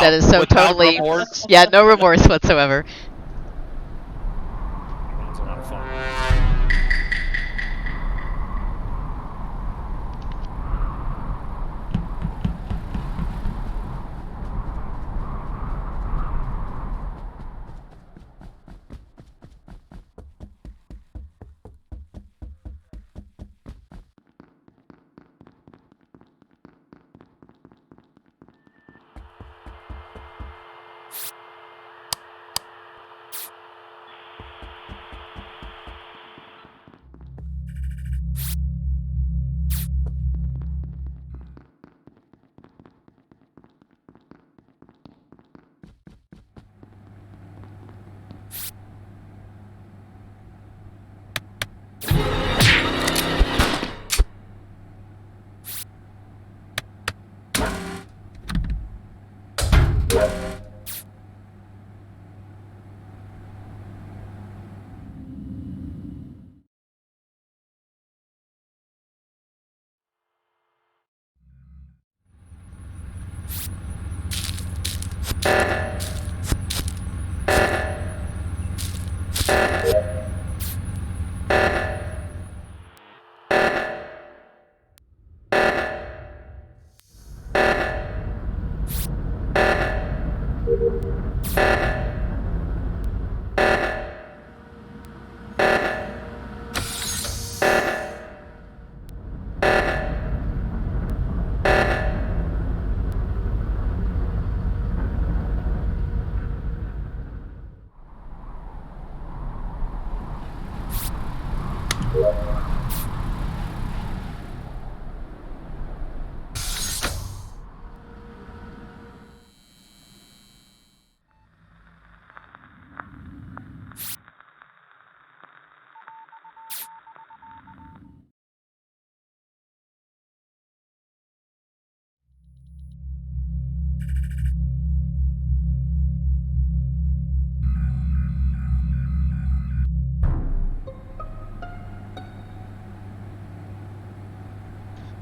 That is so Without totally... remorse. Yeah, no remorse whatsoever. That was a lot of fun.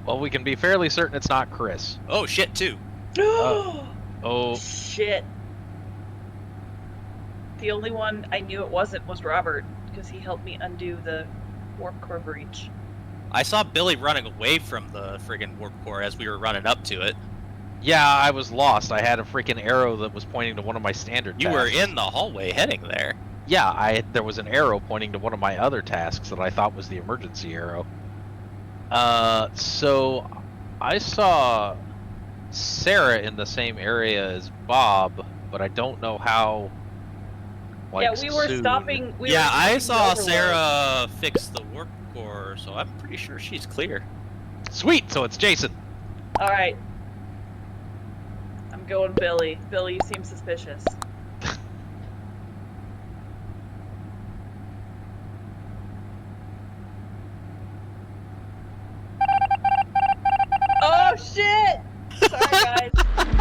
Well, we can be fairly certain it's not Chris. Oh, shit, too. Oh, Shit. The only one I knew it wasn't was Robert, because he helped me undo the warp core breach. I saw Billy running away from the friggin' warp core as we were running up to it. yeah, I was lost. I had a freaking arrow that was pointing to one of my standard You tasks. were in the hallway heading there. Yeah, there was an arrow pointing to one of my other tasks that I thought was the emergency arrow. So I saw Sarah in the same area as Bob, but I don't know how. Like, yeah, we were soon. stopping. Yeah, I saw Overload. Sarah fix the warp core, so I'm pretty sure she's clear. Sweet, so it's Jason. All right. I'm going Billy. Billy, you seem suspicious. Oh shit! Sorry, guys.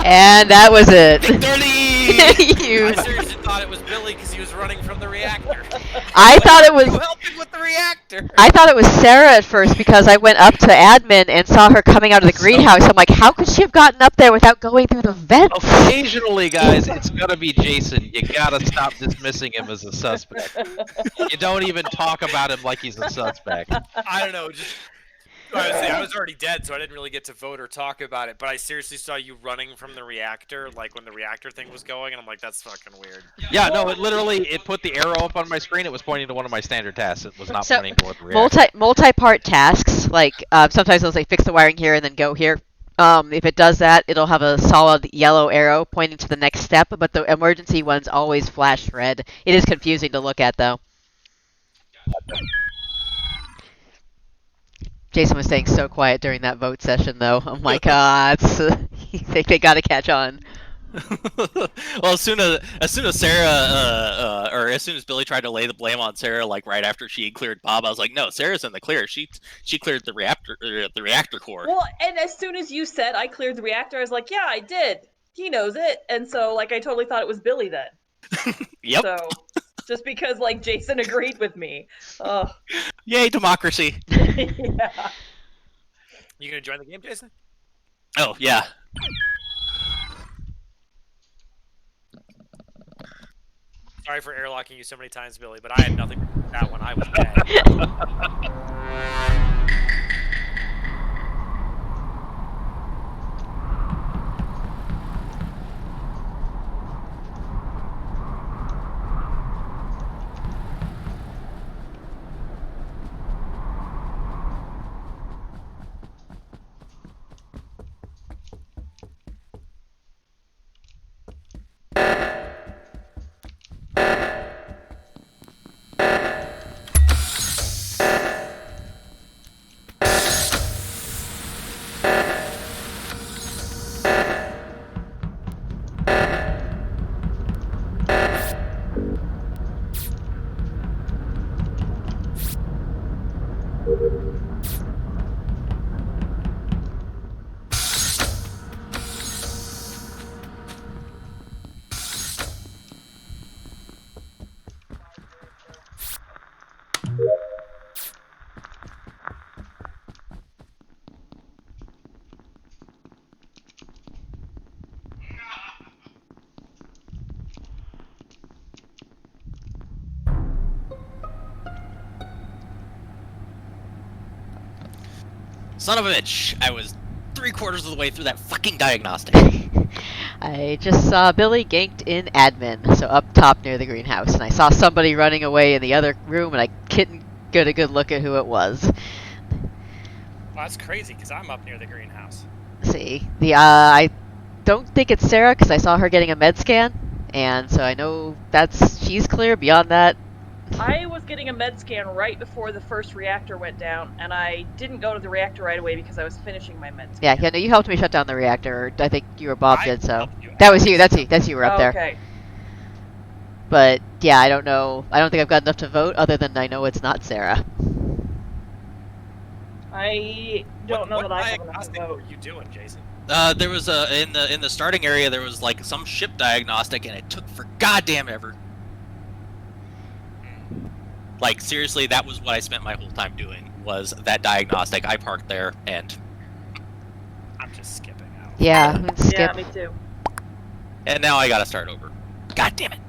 And that was it. Victory! You... I seriously thought it was Billy because he was running from the reactor. I thought it was... You helping with the reactor. I thought it was Sarah at first because I went up to admin and saw her coming out of the greenhouse. I'm like, how could she have gotten up there without going through the vents? Occasionally, guys, it's gonna be Jason. You gotta stop dismissing him as a suspect. You don't even talk about him like he's a suspect. I don't know. Just honestly, I was already dead, so I didn't really get to vote or talk about it. But I seriously saw you running from the reactor, like when the reactor thing was going, and I'm like, that's fucking weird. Yeah, no, it put the arrow up on my screen. It was pointing to one of my standard tasks. It was not So, pointing toward the reactor. multi-part tasks, like sometimes it'll say fix the wiring here and then go here. If it does that, it'll have a solid yellow arrow pointing to the next step, but the emergency ones always flash red. It is confusing to look at, though. Jason was staying so quiet during that vote session, though. I'm like, they gotta catch on. Well, as soon as Sarah, or as soon as Billy tried to lay the blame on Sarah, like right after she had cleared Bob, I was like, no, Sarah's in the clear. She cleared the reactor core. Well, and as soon as you said I cleared the reactor, I was like, yeah, I did. He knows it. And so, like, I totally thought it was Billy then. Yep. So, just because, like, Jason agreed with me. Oh. Yay, democracy. Yeah. You gonna join the game, Jason? Oh yeah. sorry for airlocking you so many times, Billy, but I had nothing to do with that when I was dead. Son of a bitch! I was 3/4 of the way through that fucking diagnostic. I just saw Billy ganked in admin, so up top near the greenhouse, and I saw somebody running away in the other room, and I couldn't get a good look at who it was. Well, that's crazy because I'm up near the greenhouse. See, I don't think it's Sarah because I saw her getting a med scan, and so I know she's clear. Beyond that, I was getting a med scan right before the first reactor went down, and I didn't go to the reactor right away because I was finishing my med scan. yeah, no, you helped me shut down the reactor. I think you or Bob I did, so helped you that was out. you. That's you were up there. Okay. But yeah, I don't know. I don't think I've got enough to vote, other than I know it's not Sarah. I don't know What that I have enough to diagnostic vote. were you doing, Jason? There was in the starting area there was like some ship diagnostic, and it took for goddamn ever. Like seriously, that was what I spent my whole time doing, was that diagnostic. I parked there, and I'm just skipping out. Yeah, skip. Yeah, me too. now I gotta start over. God damn it!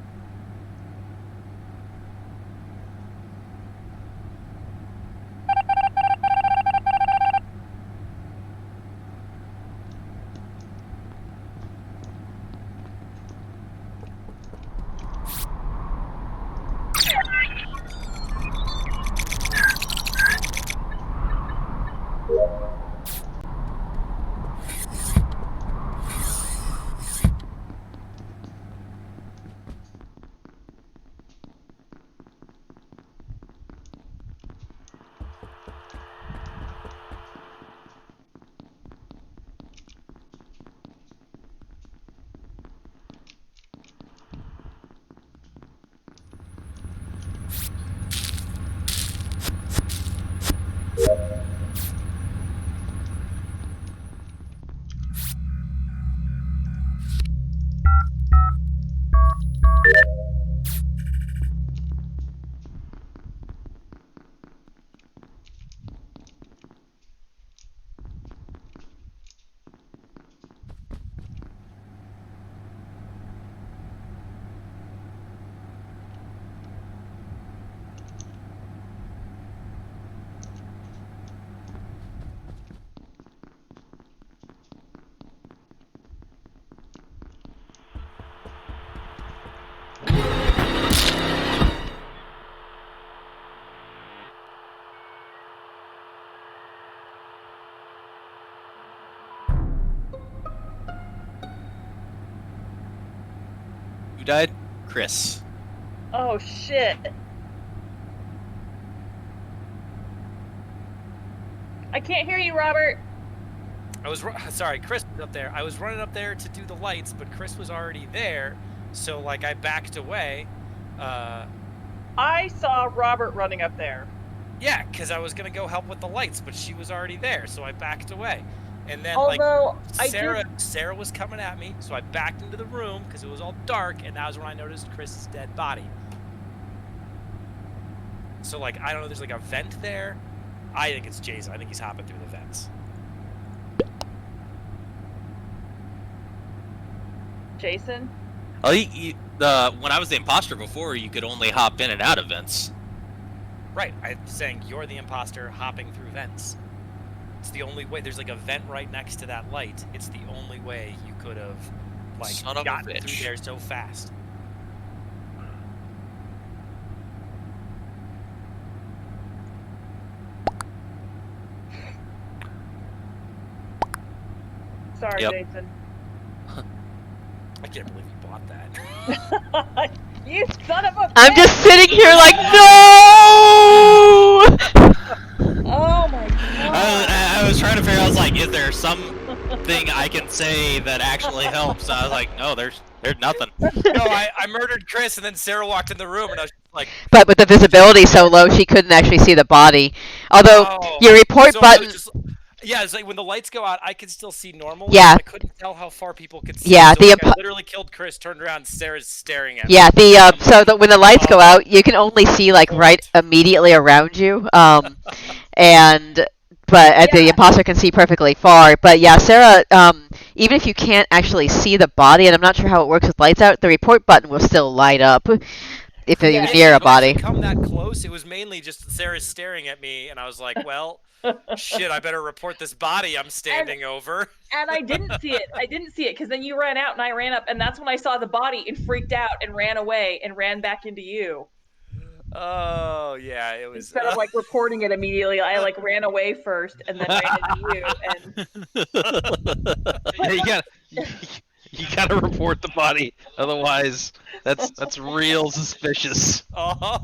Who died? Chris. Oh shit. I can't hear you, Robert. Sorry, Chris was up there. I was running up there to do the lights, but Chris was already there, so like I backed away. I saw Robert running up there. Yeah, because I was gonna go help with the lights, but she was already there, so I backed away. And then Although I Sarah was coming at me, so I backed into the room because it was all dark, and that was when I noticed Chris's dead body. So like I don't know, there's like a vent there. I think it's Jason. I think he's hopping through the vents. Jason. Oh, when I was the imposter before, you could only hop in and out of vents. Right, I'm saying you're the imposter hopping through vents. It's the only way. There's like a vent right next to that light. It's the only way you could have like Son of a gotten bitch. through there so fast. Sorry, Yep. Jason. I can't believe you bought that. You son of a I'm bitch! just sitting here like, no! Oh my god. I was trying to figure. I was like, is there something I can say that actually helps? I was like, no, there's nothing. No, I murdered Chris, and then Sarah walked in the room, and I was just like, But with the visibility so low, she couldn't actually see the body. Although oh. your report So I was button, just, yeah, it's like when the lights go out, I can still see normally. Yeah. But I couldn't tell how far people could see. Yeah, so the like, I impo- literally killed Chris, turned around, and Sarah's staring at me. yeah, the I'm so like, that when the lights go oh. out, you can only see like right immediately around you. And but the Yeah. imposter can see perfectly far. But yeah, Sarah, even if you can't actually see the body, and I'm not sure how it works with lights out, the report button will still light up if you're Yeah. near a If you actually body. come that close, it was mainly just Sarah staring at me, and I was like, well, shit, I better report this body I'm standing over. And I didn't see it. I didn't see it because then you ran out and I ran up, and that's when I saw the body and freaked out and ran away and ran back into you. Oh, yeah, it was. Instead of like reporting it immediately, I like ran away first and then ran into you. And Yeah, you gotta report the body, otherwise that's real suspicious. Uh-huh.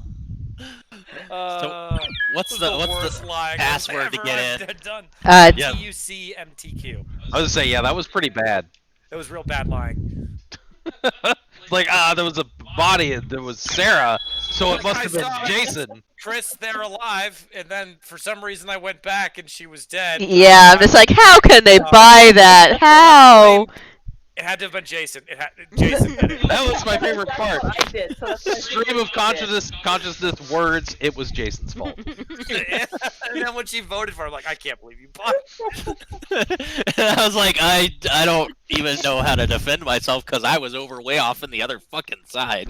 What's the the worst lying password to ever get in? I've done. Uh, Yeah. TUCMTQ. I was gonna say, yeah, that was pretty bad. That was real bad lying. It's like, there was a body, and there was Sarah, so it must have been I saw- Jason. Chris, they're alive, and then for some reason I went back and she was dead. yeah, I'm just like, how can they buy that? How? It had to have been Jason. Jason did it. That was my favorite that's part. what I did. So that's what I Stream figured of you consciousness words, it was Jason's fault. And then when she voted for it, I'm like, I can't believe you bought it. I was like, I don't even know how to defend myself because I was over way off in the other fucking side.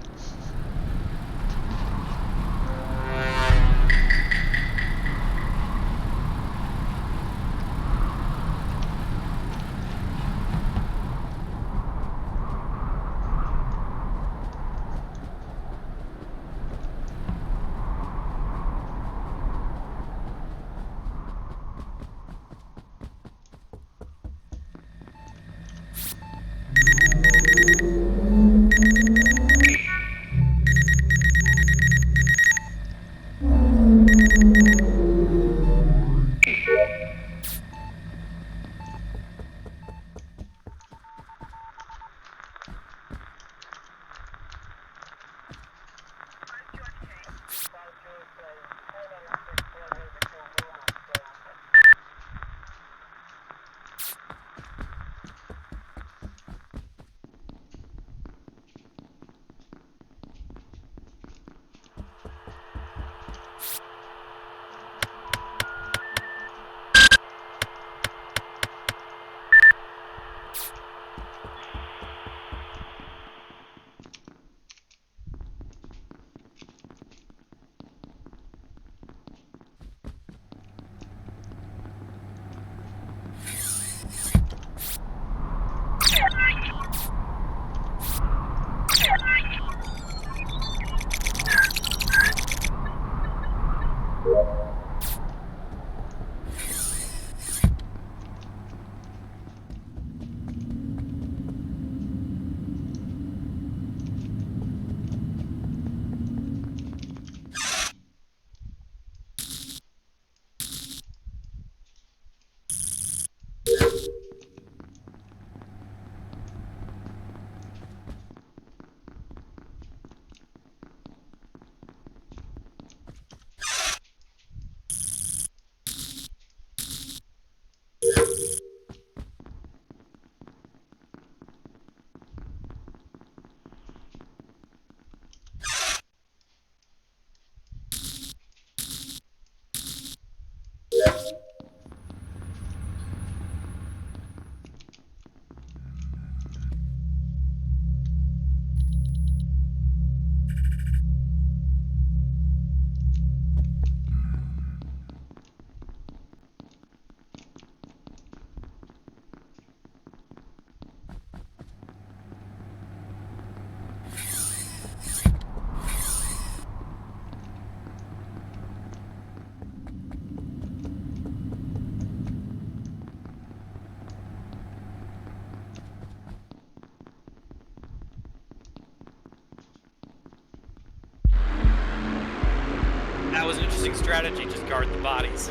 interesting strategy. Just guard the bodies.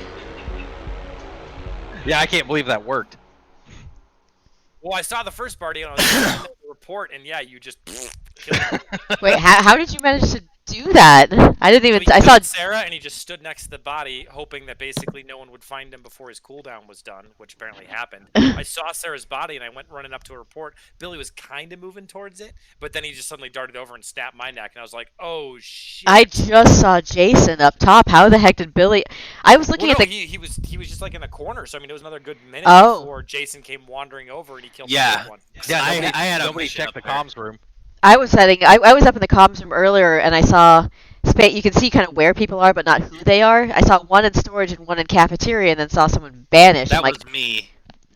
Yeah, I can't believe that worked. Well, I saw the first party and I was going to report, and yeah, you just killed him. Wait, how did you manage to do that? I didn't even. So he I saw. killed Sarah, and he just stood next to the body, hoping that basically no one would find him before his cooldown was done, which apparently happened. I saw Sarah's body, and I went running up to a report. Billy was kind of moving towards it, but then he just suddenly darted over and snapped my neck, and I was like, "Oh shit!" I just saw Jason up top. How the heck did Billy? I was looking Well, no, at the. he was just like in a corner, so I mean it was another good minute Oh. before Jason came wandering over and he killed Yeah. the other one. Yeah, I nobody, had a nobody mission checked up the there. comms room. I was up in the comms room earlier, and I saw. You can see kind of where people are, but not who they are. I saw one in storage and one in cafeteria, and then saw someone vanish. That I'm like, was me.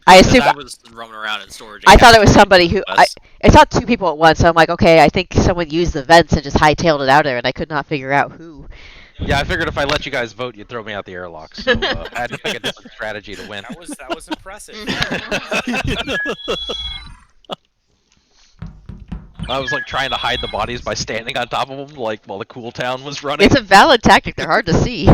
I 'cause assume. I was roaming around in storage. I thought it was somebody who. Was. I saw two people at once, so I'm like, okay, I think someone used the vents and just hightailed it out there, and I could not figure out who. Yeah, I figured if I let you guys vote, you'd throw me out the airlock. So I had to pick a different strategy to win. That was impressive. I was like trying to hide the bodies by standing on top of them, like while the cool town was running. It's a valid tactic. They're hard to see.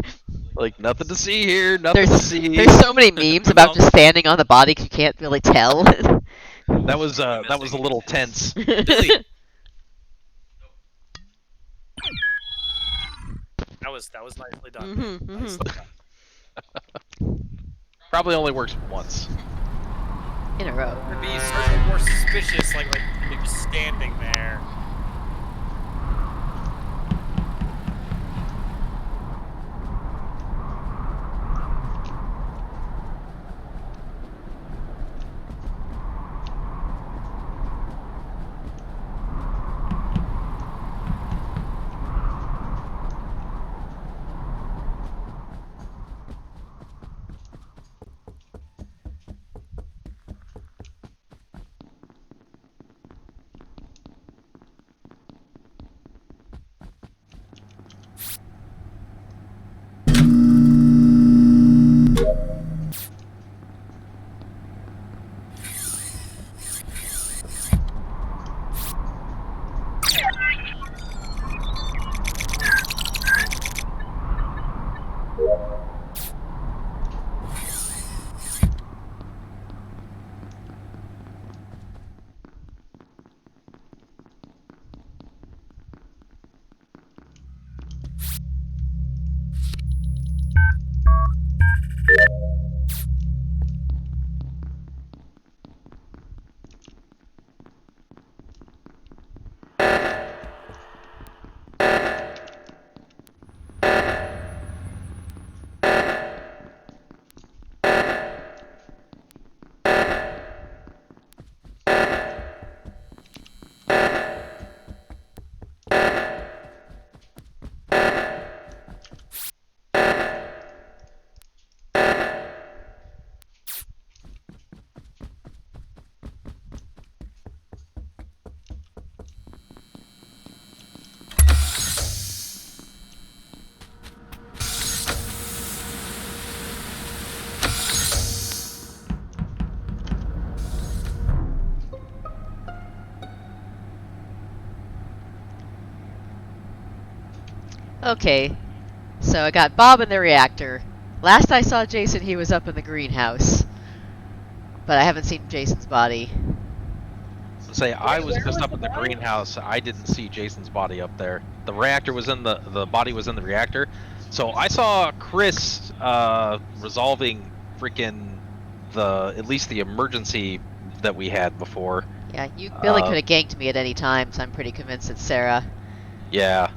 Like nothing to see here, nothing to see. There's so many memes about just standing on the body 'cause you can't really tell. That was a little tense. Billy, That was nicely done. Mhm, Nicely done. Probably only works once. In a row. To be certainly more suspicious, like maybe standing there. Okay, so I got Bob in the reactor. Last I saw Jason, he was up in the greenhouse. But I haven't seen Jason's body. Say I was where just was up the in the body? greenhouse. I didn't see Jason's body up there. The reactor was in the body was in the reactor. So I saw Chris resolving freaking at least the emergency that we had before. Yeah, Billy could have ganked me at any time, so I'm pretty convinced it's Sarah. Yeah.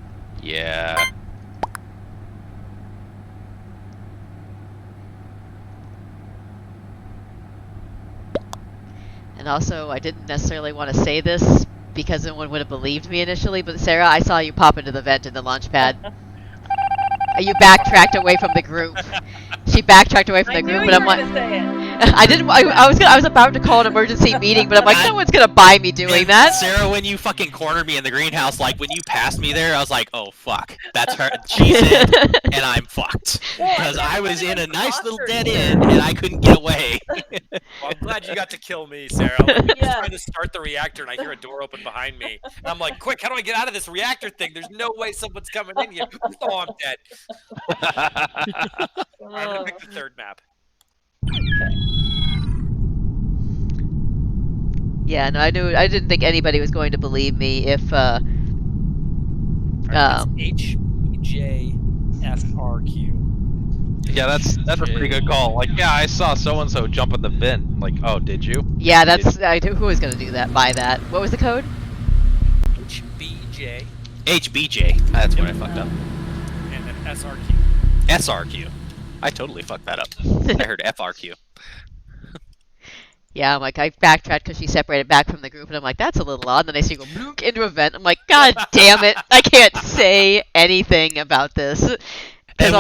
And also, I didn't necessarily want to say this because no one would have believed me initially, but Sarah, I saw you pop into the vent in the launch pad. You backtracked away from the group. She backtracked away from I the knew group, you but I'm were like, gonna say it. I didn't. I was about to call an emergency meeting, but I'm like, no one's gonna buy me doing And that. Sarah, when you fucking cornered me in the greenhouse, like when you passed me there, I was like, oh fuck, that's her. She's in, and I'm fucked Well, because I was in a anyone nice crossed little her dead either. end and I couldn't get away. Well, I'm glad you got to kill me, Sarah. Like, I'm just Yeah. trying to start the reactor, and I hear a door open behind me. And I'm like, quick, how do I get out of this reactor thing? There's no way someone's coming in here. Oh, I'm dead. All right, I'm going to pick the third map. Yeah, no, I knew. I didn't think anybody was going to believe me if. All right, it's HBJFRQ. Yeah, that's a pretty good call. Like, yeah, I saw so and so jump in the bin. I'm like, oh, did you? Yeah, that's. Who was gonna do that? Buy that? What was the code? HBJ HBJ. That's what I fucked up. and then SRQ. SRQ. I totally fucked that up. I heard FRQ. Yeah, I'm like, I backtracked because she separated back from the group, and I'm like, that's a little odd. And then I see her go blook into a vent. I'm like, God damn it, I can't say anything about this. And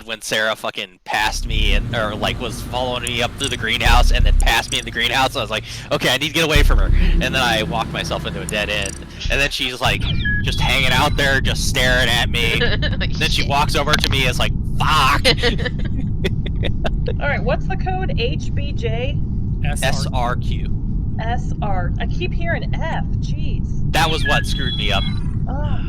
when Sarah fucking passed me or like was following me up through the greenhouse and then passed me in the greenhouse, I was like, okay, I need to get away from her. And then I walked myself into a dead end. And then she's like just hanging out there, just staring at me. Like, Then she shit. walks over to me and is like, fuck. All right, what's the code? HBJ SRQ. SR. I keep hearing F. Jeez. That was what screwed me up. Ugh.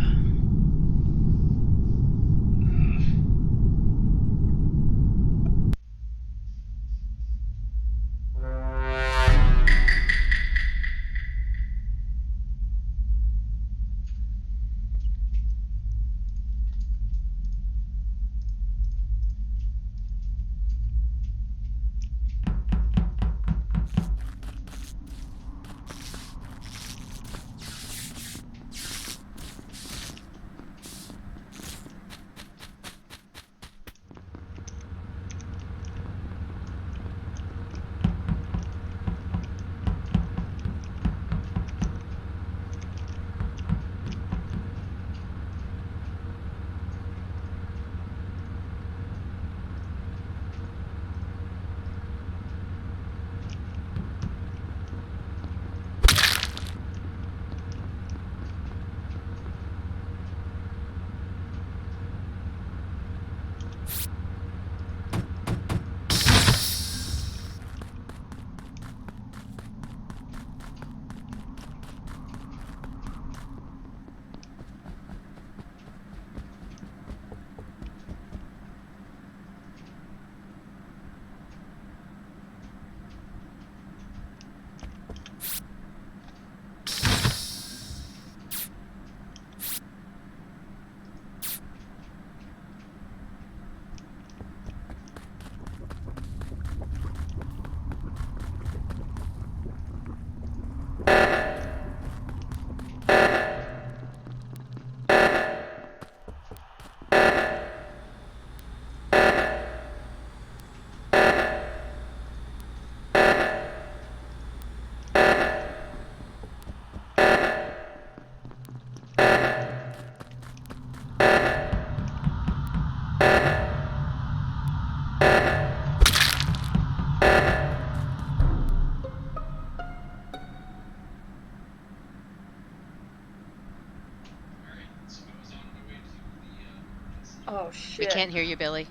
Oh We shit. can't hear you, Billy.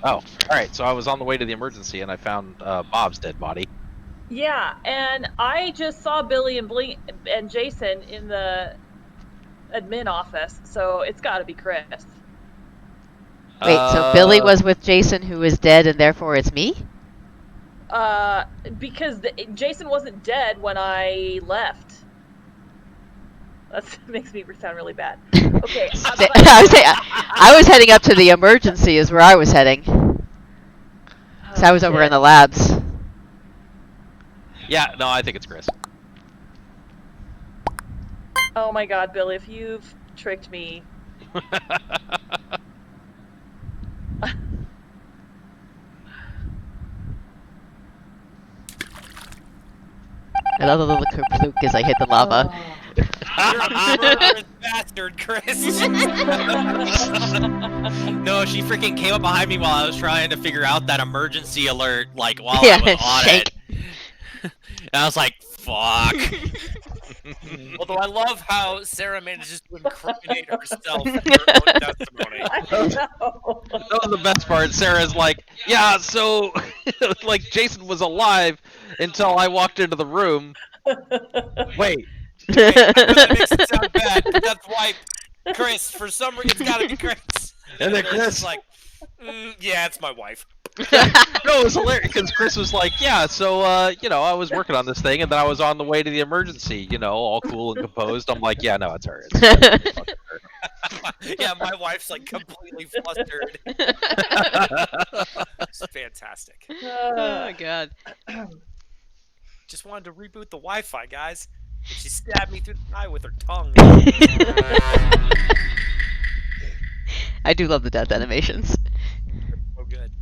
Oh, all right. So I was on the way to the emergency and I found Bob's dead body. Yeah, and I just saw Billy and Jason in the admin office, so it's got to be Chris. Wait, so Billy was with Jason, who is dead, and therefore it's me? Because Jason wasn't dead when I left. That makes me sound really bad. Okay. I was heading up to the emergency is where I was heading. So I was over in the labs. Yeah, no, I think it's Chris. Oh my god, Billy, if you've tricked me. I love the little kerplunk as I hit the lava. Oh. You're a murderous bastard, Chris. No, she freaking came up behind me while I was trying to figure out that emergency alert, like while Yeah, I was on shank. it. And I was like, "Fuck." Although I love how Sarah manages to incriminate herself in her own testimony. I know. That was the best part. Sarah's like, yeah, so like Jason was alive until I walked into the room. Wait, Okay, I know that makes it sound bad, but that's why, Chris, for some reason, it's got to be Chris. And then Chris Chris- is like, yeah, it's my wife. no, it was hilarious because Chris was like, yeah, so I was working on this thing and then I was on the way to the emergency, all cool and composed. I'm like, yeah, no, it's her. It's fucking her. Yeah, my wife's like completely flustered. It's fantastic. Oh god. Just wanted to reboot the Wi-Fi, guys. And she stabbed me through the eye with her tongue. I do love the death animations. So good.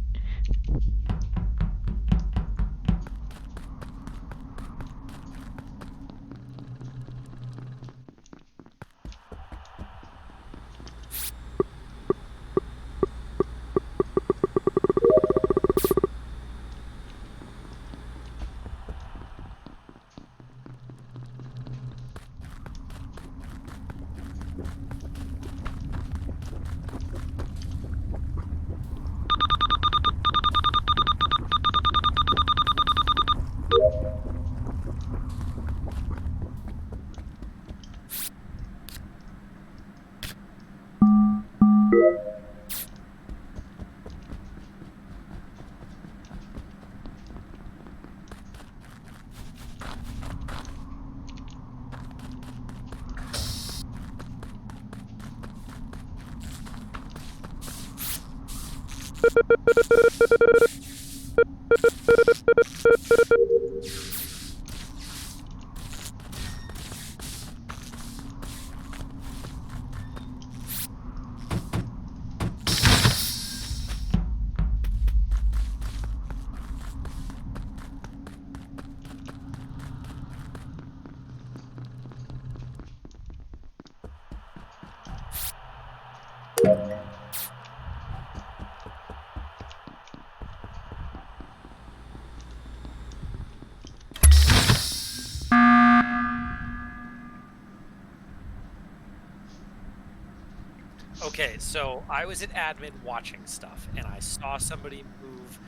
Okay, so I was at admin watching stuff, and I saw somebody move.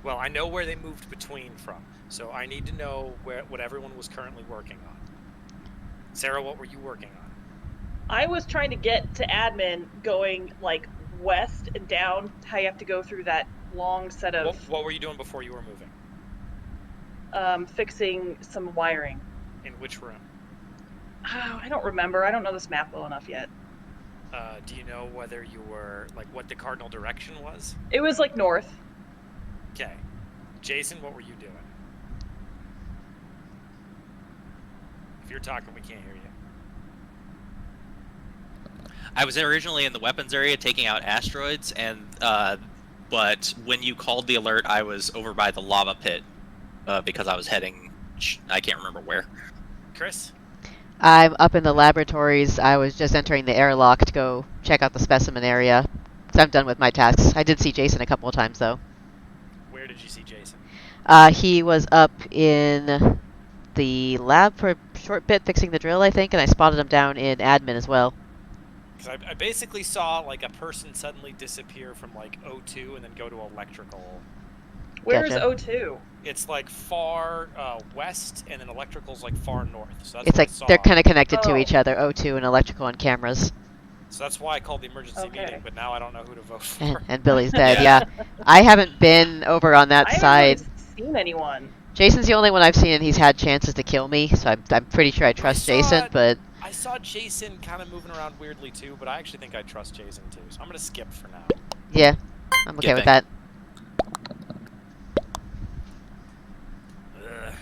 Well, I know where they moved between from, so I need to know what everyone was currently working on. Sarah, what were you working on? I was trying to get to admin going like west and down. How you have to go through that long set of What were you doing before you were moving? fixing some wiring. In which room? Oh, I don't remember. I don't know this map well enough yet. Do you know whether you were like what the cardinal direction was? It was like north. Okay, Jason, what were you doing? If you're talking, we can't hear you. I was originally in the weapons area taking out asteroids, and but when you called the alert, I was over by the lava pit because I was heading. I can't remember where. Chris? I'm up in the laboratories. I was just entering the airlock to go check out the specimen area. So I'm done with my tasks. I did see Jason a couple of times though. Where did you see Jason? He was up in the lab for a short bit fixing the drill, I think, and I spotted him down in admin as well. Because I basically saw like a person suddenly disappear from like O2 and then go to electrical. Where's Gotcha. O2? It's like far west, and then electrical's like far north. So that's It's what I like saw. they're kind of connected to Oh. each other, O2 and electrical and cameras. So that's why I called the emergency Okay. meeting, but now I don't know who to vote And, for. and Billy's dead, Yeah. yeah. I haven't been over on that I haven't side. really seen anyone. Jason's the only one I've seen, and he's had chances to kill me, so I'm pretty sure I trust saw Jason, it. but I saw Jason kind of moving around weirdly too, but I actually think I trust Jason too. So I'm gonna skip for now. yeah, I'm okay Good with thing. that. Ugh.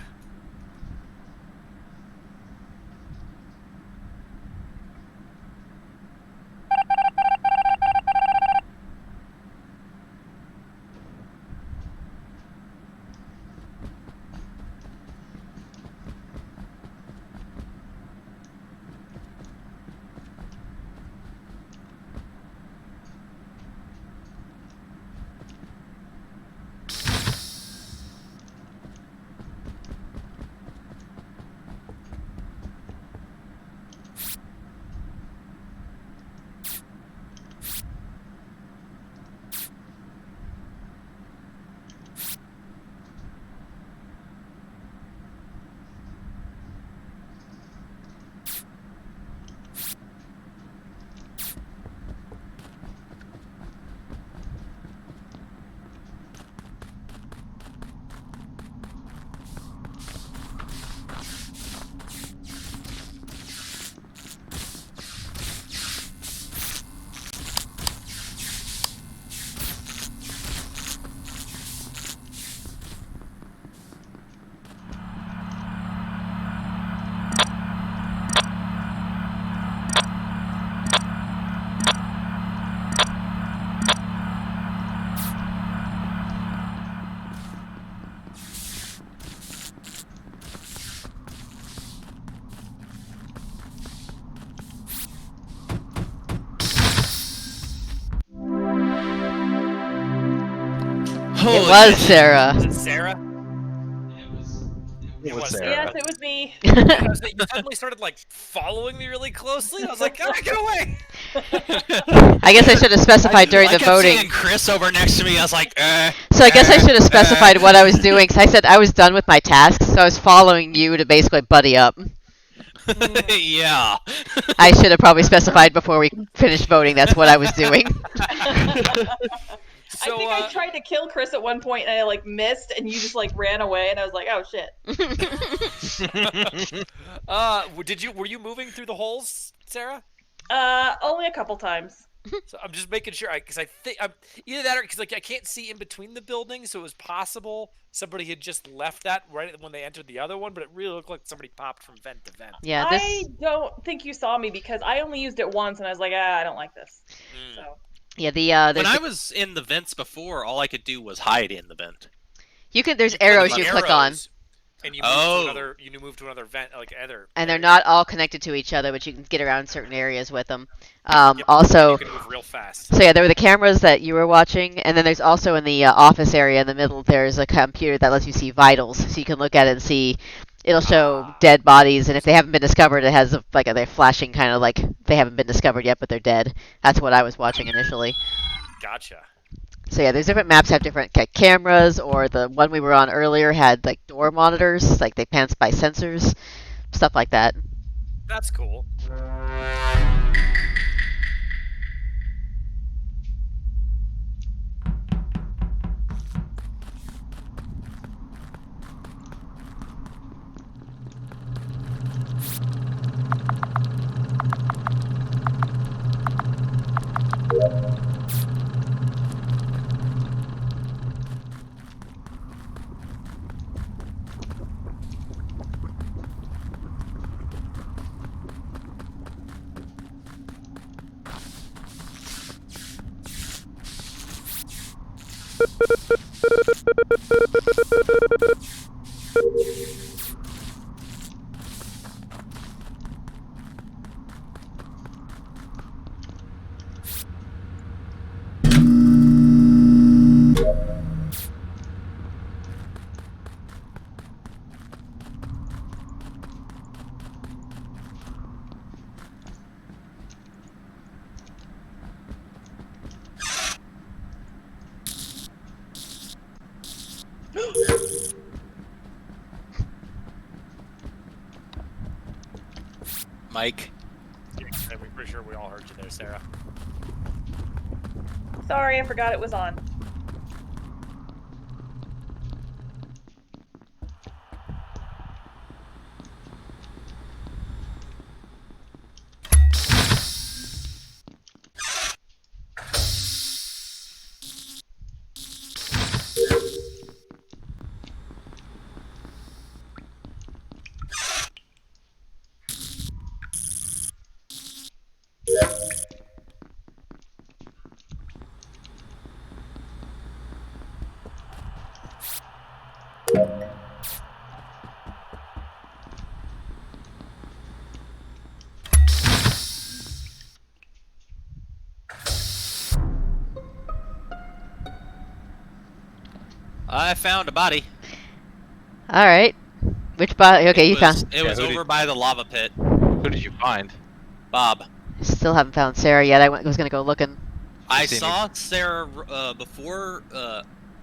It was Sarah. Was it Sarah? It was Sarah. Yes, it was me. You suddenly started like following me really closely. I was like, "God, get away!" I guess I should have specified during I the kept voting. seeing Chris over next to me. I was like, So I guess I should have specified what I was doing, because I said I was done with my tasks, so I was following you to basically buddy up. yeah. I should have probably specified before we finished voting that's what I was doing. So, I think I tried to kill Chris at one point and I like missed and you just like ran away and I was like, oh shit. were you moving through the holes, Sarah? Only a couple times. So I'm just making sure, because I think either that or because like I can't see in between the buildings, so it was possible somebody had just left that right when they entered the other one, but it really looked like somebody popped from vent to vent. Yeah, I don't think you saw me because I only used it once and I was like, I don't like this. So. Yeah, When I was in the vents before, all I could do was hide in the vent. there's You arrows click you click on, and you move to another vent, like other. and they're area. not all connected to each other, but you can get around certain areas with them. Yep, Also, you can move real fast. so yeah, there were the cameras that you were watching, and then there's also in the office area in the middle, there's a computer that lets you see vitals, so you can look at it and see. It'll show dead bodies, and if they haven't been discovered, it has they're flashing kind of like they haven't been discovered yet, but they're dead. That's what I was watching initially. Gotcha. So yeah, there's different maps have different cameras, or the one we were on earlier had like door monitors, like they pans by sensors, stuff like that. That's cool. Mike. Yeah, we're pretty sure we all heard you there, Sarah. Sorry, I forgot it was on. I found a body. All right, which body? Okay, you found. It was who over did- by the lava pit. Who did you find? Bob. Still haven't found Sarah yet. I was gonna go looking. I seen saw Sarah before.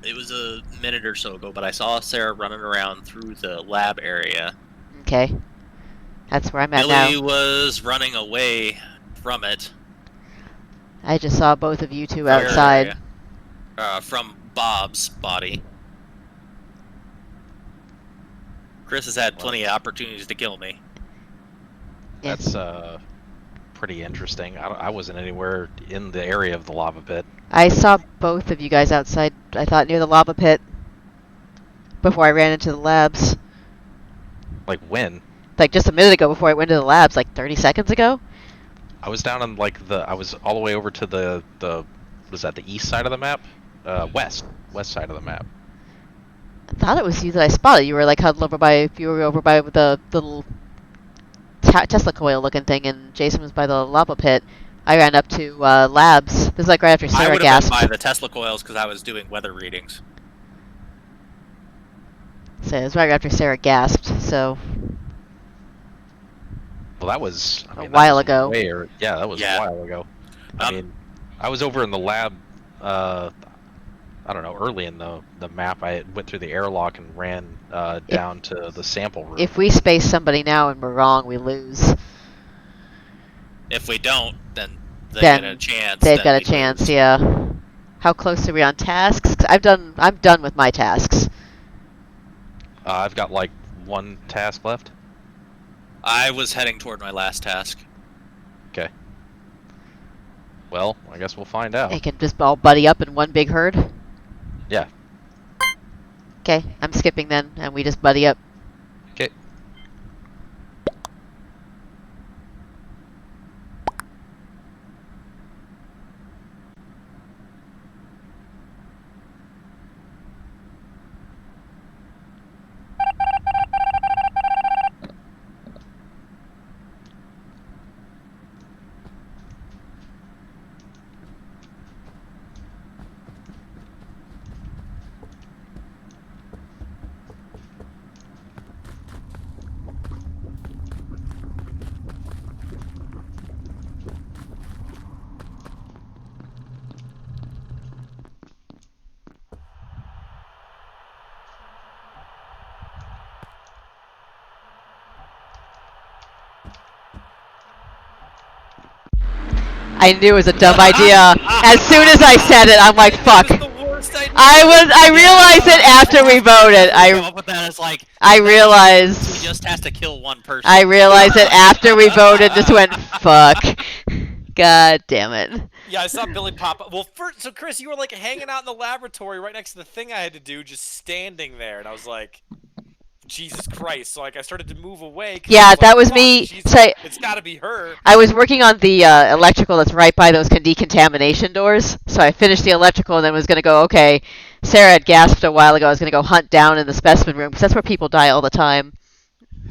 It was a minute or so ago, but I saw Sarah running around through the lab area. Okay, that's where I'm at Billy now. was running away from it. I just saw both of you two Where- outside. from Bob's body. Chris has had plenty of opportunities to kill me. Yeah. That's pretty interesting. I wasn't anywhere in the area of the lava pit. I saw both of you guys outside. I thought near the lava pit before I ran into the labs. Like when? Like just a minute ago before I went to the labs, like 30 seconds ago. I was down on I was all the way over to the was that the east side of the map? West side of the map. I thought it was you that I spotted. You were like huddled over by the little Tesla coil looking thing, and Jason was by the lava pit. I ran up to labs. This is like right after I Sarah would have been gasped. by the Tesla coils because I was doing weather readings. So it was right after Sarah gasped. So Well, that was A while ago. Yeah, that was a Yeah. while ago. I mean, I was over in the lab. I don't know. Early in the map, I went through the airlock and ran down to the sample room. if we space somebody now and we're wrong, we lose. If we don't, then they Then get a chance. They've then got a we chance, lose. yeah. How close are we on tasks? 'Cause I'm done with my tasks. I've got like one task left. I was heading toward my last task. Okay. Well, I guess we'll find out. They can just all buddy up in one big herd. Yeah. Okay, I'm skipping then, and we just buddy up. Okay. I knew it was a dumb idea. As soon as I said it, I'm like, fuck. That was the worst idea. I realized it after we voted. Come up with that as like I he realized just has to kill one person. I realized it after we voted. Just went, fuck. God damn it. Yeah, I saw Billy pop up. Well, first, so Chris, you were like hanging out in the laboratory right next to the thing I had to do, just standing there, and I was like, Jesus Christ! So like, I started to move away. 'Cause I Yeah, like, that was "Fuck, me. she's- So it's got to be her. I was working on the electrical that's right by those decontamination doors. So I finished the electrical and then was going to go, okay, Sarah had gasped a while ago. I was going to go hunt down in the specimen room because that's where people die all the time.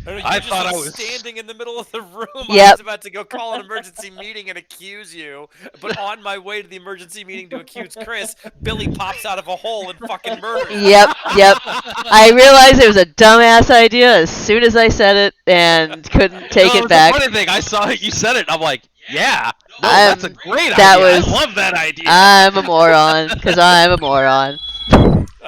I, don't know, you I were just, thought like, I was- standing in the middle of the room. I Yep. was about to go call an emergency meeting and accuse you, but on my way to the emergency meeting to accuse Chris, Billy pops out of a hole and fucking murders. you. Yep. I realized it was a dumbass idea as soon as I said it and couldn't take No, it it's back. The funny thing, I saw it. You said it. And I'm like, yeah. No, I'm- that's a great that idea. was- I love that idea. I'm a moron because I'm a moron.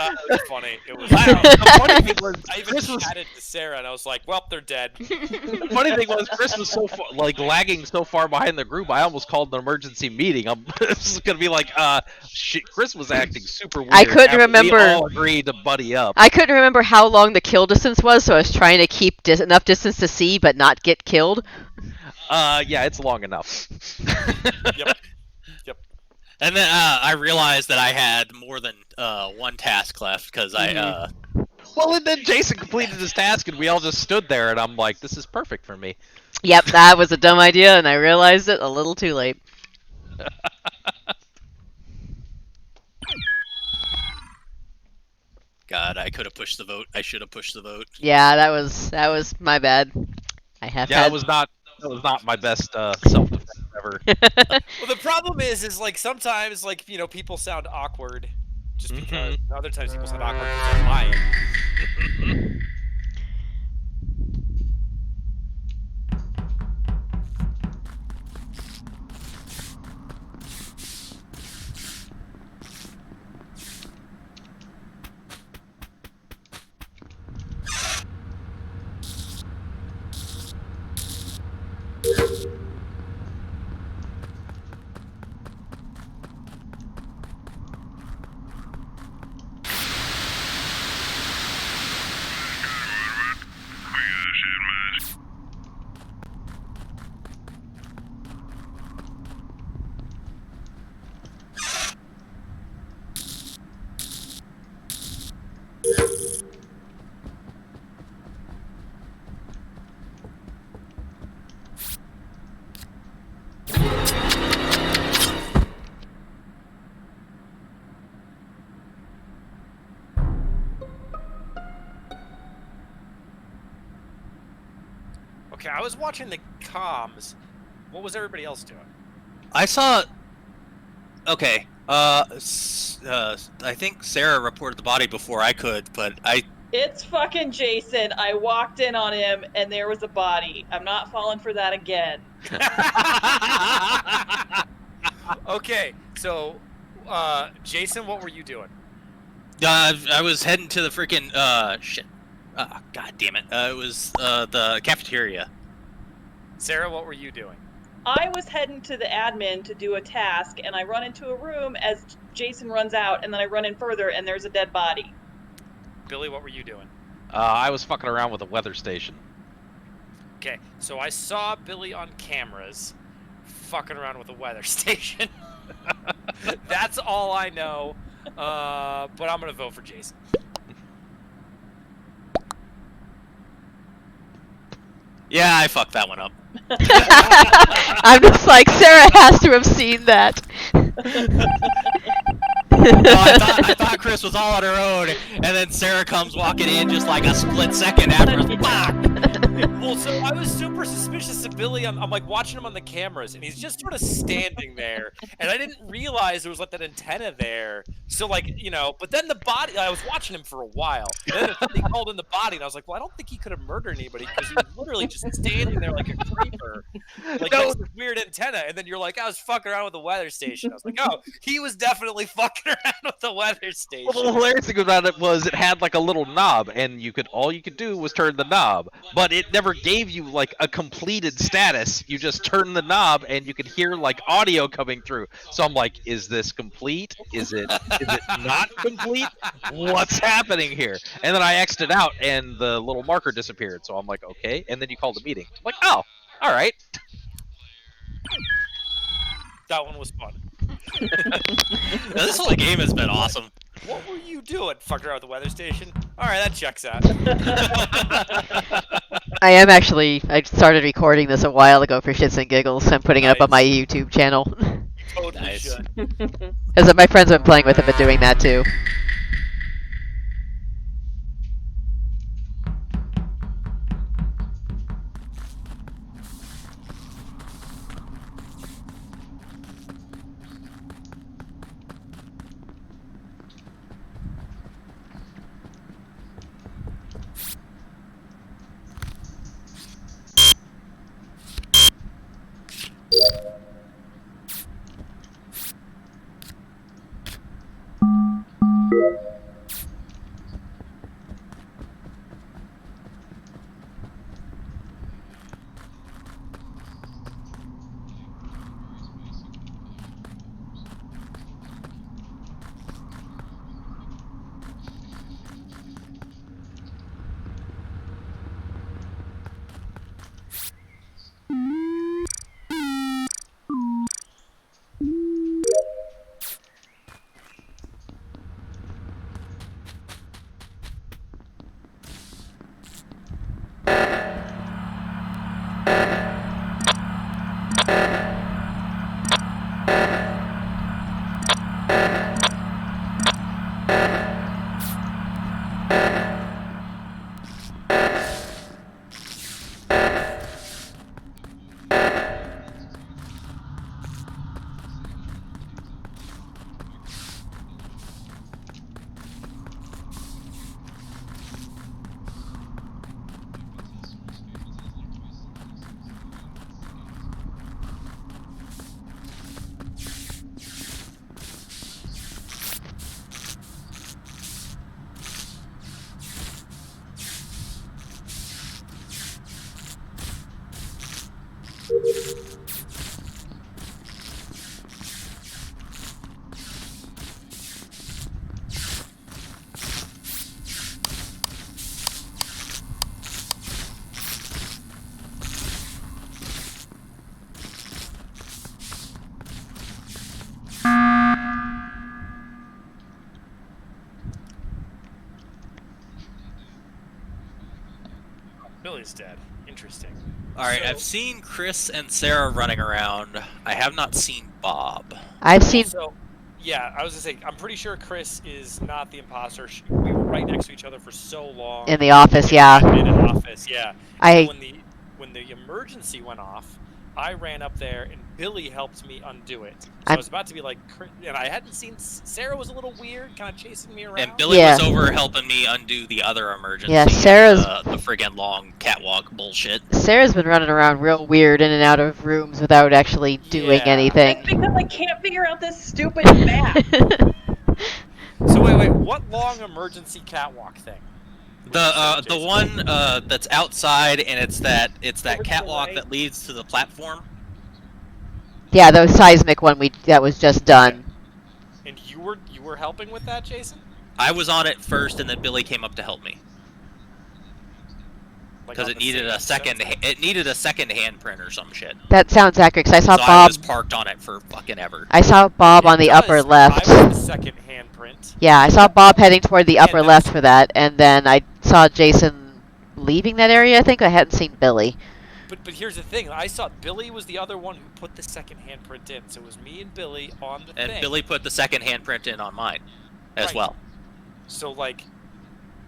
It was funny. It was. Wow. The funny thing was, I even Chris was chatted to Sarah and I was like, "Well, they're dead." The funny thing was, Chris was so far, lagging so far behind the group. I almost called an emergency meeting. I'm just gonna be like, shit. Chris was acting super weird. I couldn't after remember- We all agreed to buddy up. I couldn't remember how long the kill distance was, so I was trying to keep enough distance to see but not get killed. Yeah, it's long enough. Yep. And then I realized that I had more than one task left because I Well, and then Jason completed his task, and we all just stood there, and I'm like, this is perfect for me. Yep, that was a dumb idea, and I realized it a little too late. God, I could have pushed the vote. I should have pushed the vote. Yeah, that was my bad. I have Yeah, had. that was not my best self-defense ever. Well, the problem is like sometimes like people sound awkward, just because. Other times people sound awkward because they're lying. Okay, I was watching the comms. What was everybody else doing? I saw. Okay. I think Sarah reported the body before I could, but I It's fucking Jason. I walked in on him and there was a body. I'm not falling for that again. Okay, so Jason, what were you doing? I was heading to the freaking shit. God damn it! It was the cafeteria. Sarah, what were you doing? I was heading to the admin to do a task, and I run into a room as Jason runs out, and then I run in further, and there's a dead body. Billy, what were you doing? I was fucking around with a weather station. Okay, so I saw Billy on cameras fucking around with a weather station. That's all I know. But I'm gonna vote for Jason. Yeah, I fucked that one up. I'm just like, Sarah has to have seen that. No, I thought Chris was all on her own, and then Sarah comes walking in just like a split second after. Well, so I was super suspicious of Billy. I'm like watching him on the cameras, and he's just sort of standing there, and I didn't realize there was like that antenna there. So like, you know, but then the body, I was watching him for a while. And then he called in the body, and I was like, well, I don't think he could have murdered anybody because he was literally just standing there like a creeper, like No. next to this weird antenna. And then you're like, I was fucking around with the weather station. I was like, oh, he was definitely fucking around with the weather station. Well, the hilarious thing about it was it had like a little knob, and all you could do was turn the knob, but it never gave you like a completed status. You just turn the knob, and you could hear like audio coming through. So I'm like, is this complete? Is it not complete? What's happening here? And then I X'd it out, and the little marker disappeared. So I'm like, okay. And then you called a meeting. I'm like, oh, all right. That one was fun. Now, this whole game has been awesome. What were you doing? Fucking around with the weather station? Alright, that checks out. I started recording this a while ago for shits and giggles. I'm putting it up on my YouTube channel. Totally Nice. should. Because my friends have been playing with it, but doing that too. Billy's dead. Interesting. Alright, So- I've seen Chris and Sarah running around. I have not seen Bob. I've seen. So, yeah, I was gonna say, I'm pretty sure Chris is not the imposter. We were right next to each other for so long. In the office, yeah. In an office, yeah. I- So when the emergency went off, I ran up there and Billy helped me undo it. So I I'm- was about to be like, and I hadn't seen. Sarah was a little weird, kind of chasing me around. And Billy Yeah. was over helping me undo the other emergency. Yeah, Sarah's- the friggin' long catwalk bullshit. Sarah's been running around real weird in and out of rooms without actually doing Yeah. anything. It's because I can't figure out this stupid map. So wait, what long emergency catwalk thing? The one that's outside, and it's that Over to the catwalk right. that leads to the platform. Yeah, the seismic one that was just done. And you were helping with that, Jason? I was on it first, and then Billy came up to help me Like because on it the needed same a second. episode? It needed a second handprint or some shit. That sounds accurate. 'Cause I saw So I Bob. was parked on it for fucking ever. I saw Bob It on the upper does. left. I was the second handprint. Yeah, I saw Bob heading toward the upper And left that's- for that, and then I saw Jason leaving that area. I think I hadn't seen Billy. But here's the thing. I saw Billy was the other one who put the second handprint in. So it was me and Billy on the And thing. Billy put the second handprint in on mine, as Right. well. So like,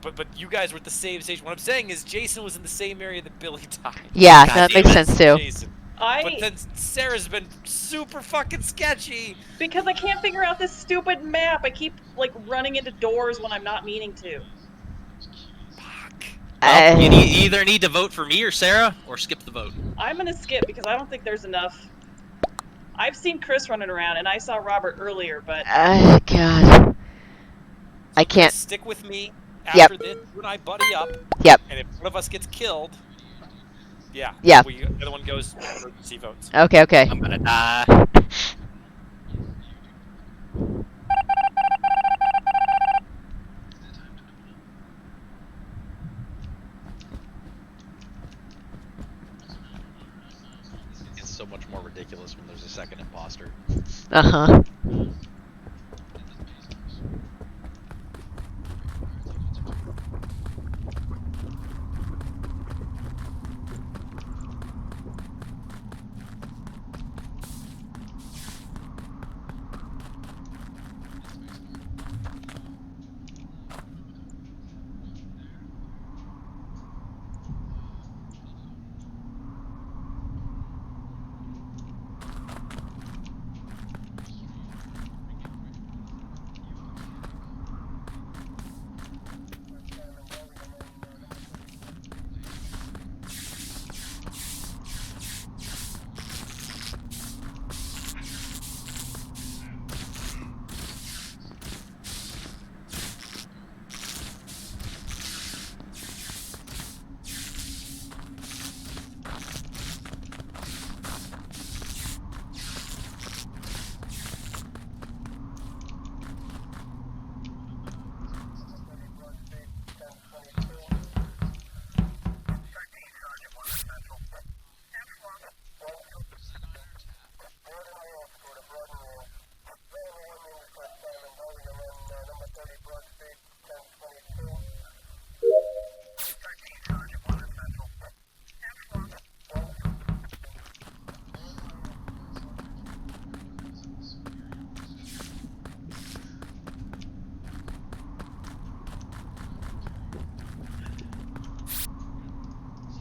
but you guys were at the same station. What I'm saying is Jason was in the same area that Billy died. Yeah, God that damn makes it. sense too. Jason. But I then Sarah's been super fucking sketchy. because I can't figure out this stupid map. I keep like running into doors when I'm not meaning to. Fuck. Well, you I- either need to vote for me or Sarah, or skip the vote. I'm gonna skip because I don't think there's enough. I've seen Chris running around, and I saw Robert earlier, but God. I can't. Stick with me Yep. after this. You and I buddy up. Yep. And if one of us gets killed, yeah. Yeah. The other one goes emergency votes. Okay, okay. I'm gonna die. It's so much more ridiculous when there's a second imposter. Uh-huh.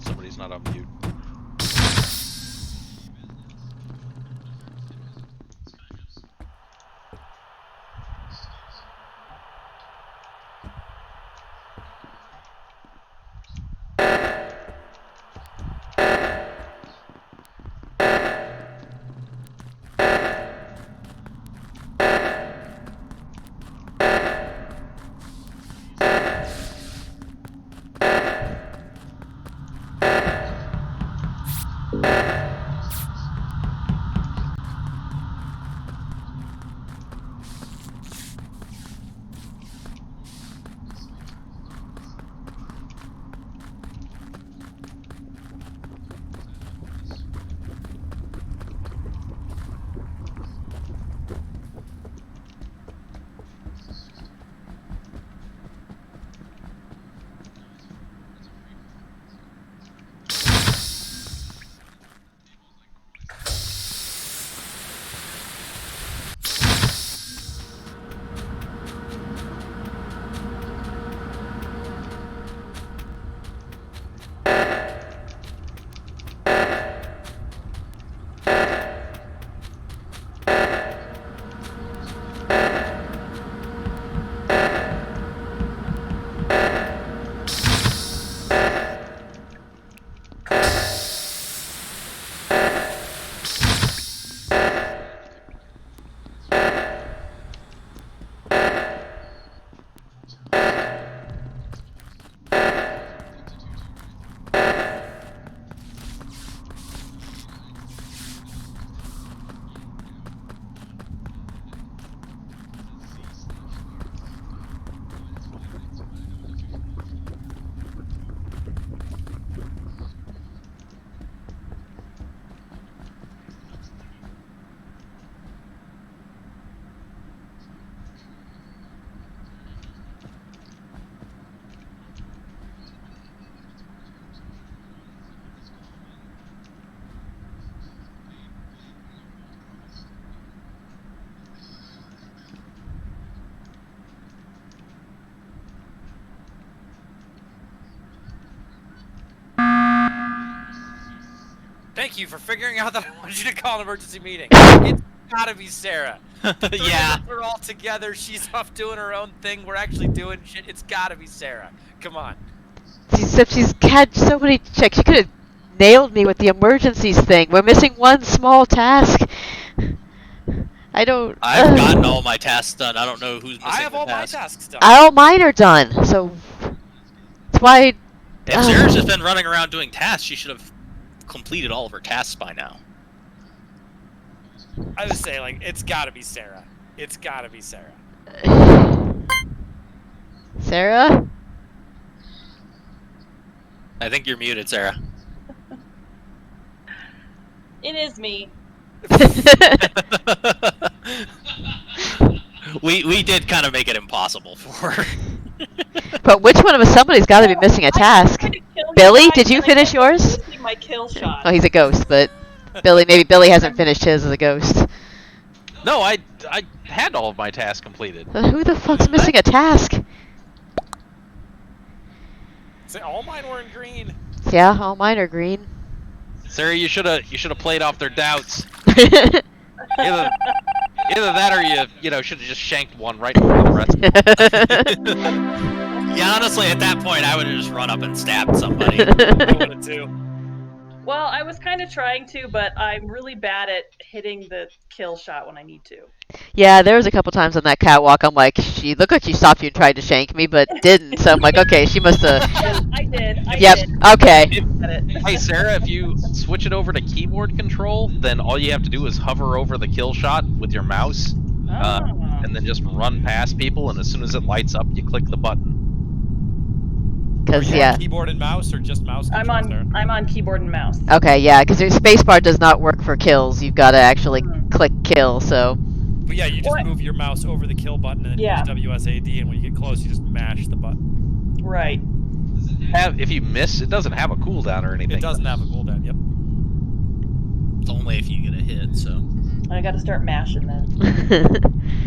Somebody's not on mute. Thank you for figuring out that I wanted you to call an emergency meeting. It's gotta be Sarah. The three Yeah. of us are all together. She's off doing her own thing. We're actually doing shit. It's gotta be Sarah. Come on. Except she's had so many checks. She could have nailed me with the emergencies thing. We're missing one small task. I don't. I've gotten all my tasks done. I don't know who's missing I have the all my task. tasks done. All mine are done. So that's why. If Sarah's just been running around doing tasks, she should have completed all of her tasks by now. I would say, like, it's gotta be Sarah. It's gotta be Sarah. Sarah? I think you're muted, Sarah. It is me. we did kind of make it impossible for her. But which one of us? Somebody's got to be missing a task. Billy, did you finish yours? My kill shot. Oh, he's a ghost, but maybe Billy hasn't finished his as a ghost. No, I had all of my tasks completed. Then who the fuck's missing a task? Say, all mine were in green. Yeah, all mine are green. Sarah, you should have played off their doubts. Either that or you should have just shanked one right in front of the rest. Yeah, honestly, at that point, I would have just run up and stabbed somebody. I would have too. Well, I was kind of trying to, but I'm really bad at hitting the kill shot when I need to. Yeah, there was a couple times on that catwalk. I'm like, she looked like she stopped you and tried to shank me, but didn't. So I'm like, okay, she must have. Yeah, I did. Yep. Okay. Hey Sarah, if you switch it over to keyboard control, then all you have to do is hover over the kill shot with your mouse, and then just run past people. And as soon as it lights up, you click the button. Because Are you yeah. on keyboard and mouse, or just mouse controls there? I'm on keyboard and mouse. Okay, yeah, because your spacebar does not work for kills. You've got to actually click kill. So. But yeah, you just What? move your mouse over the kill button and then Yeah. use WSAD, and when you get close, you just mash the button. Right. If you miss, it doesn't have a cooldown or anything. It doesn't have a cooldown. Yep. It's only if you get a hit, so. I got to start mashing then.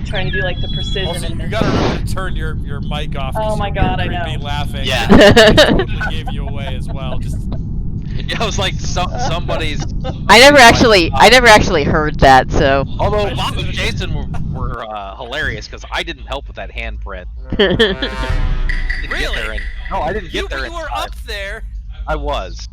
Trying to do like the precision. Also, and you gotta remember to turn your mic off. Oh my God, I know. Be laughing. Yeah. It totally gave you away as well. Just Yeah, it was like somebody's. I never actually heard that. So. Although Bob and Jason were hilarious because I didn't help with that handprint. Really? No, I didn't get there. You were up there. I was.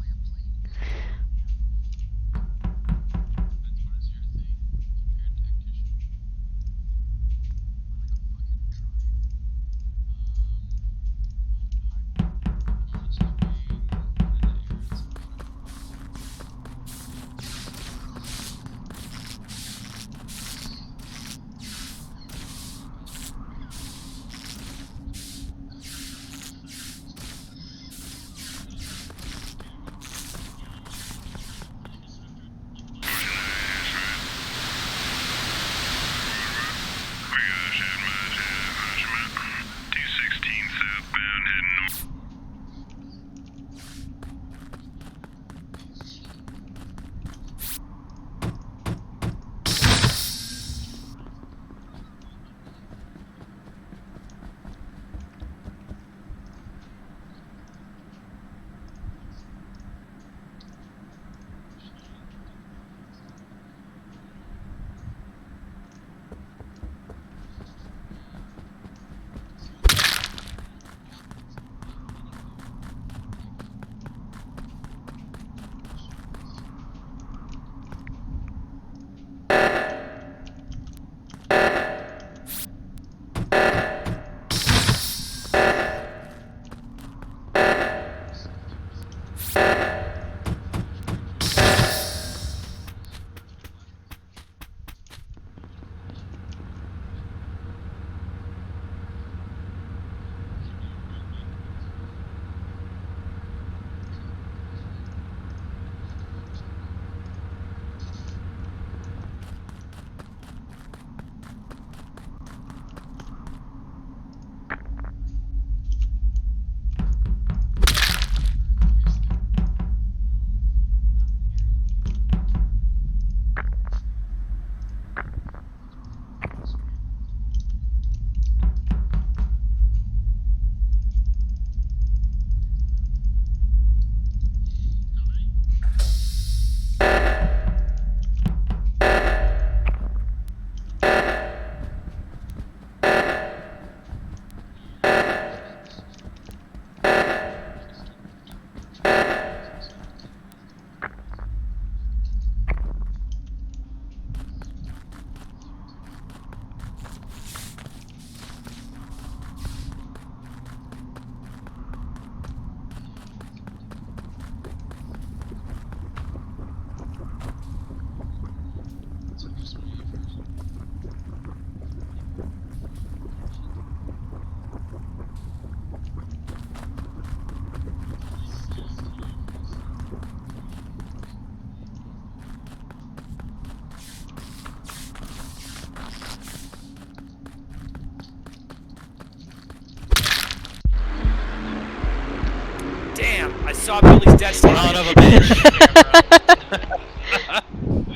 Damn, I saw Billy's dead Son of a bitch.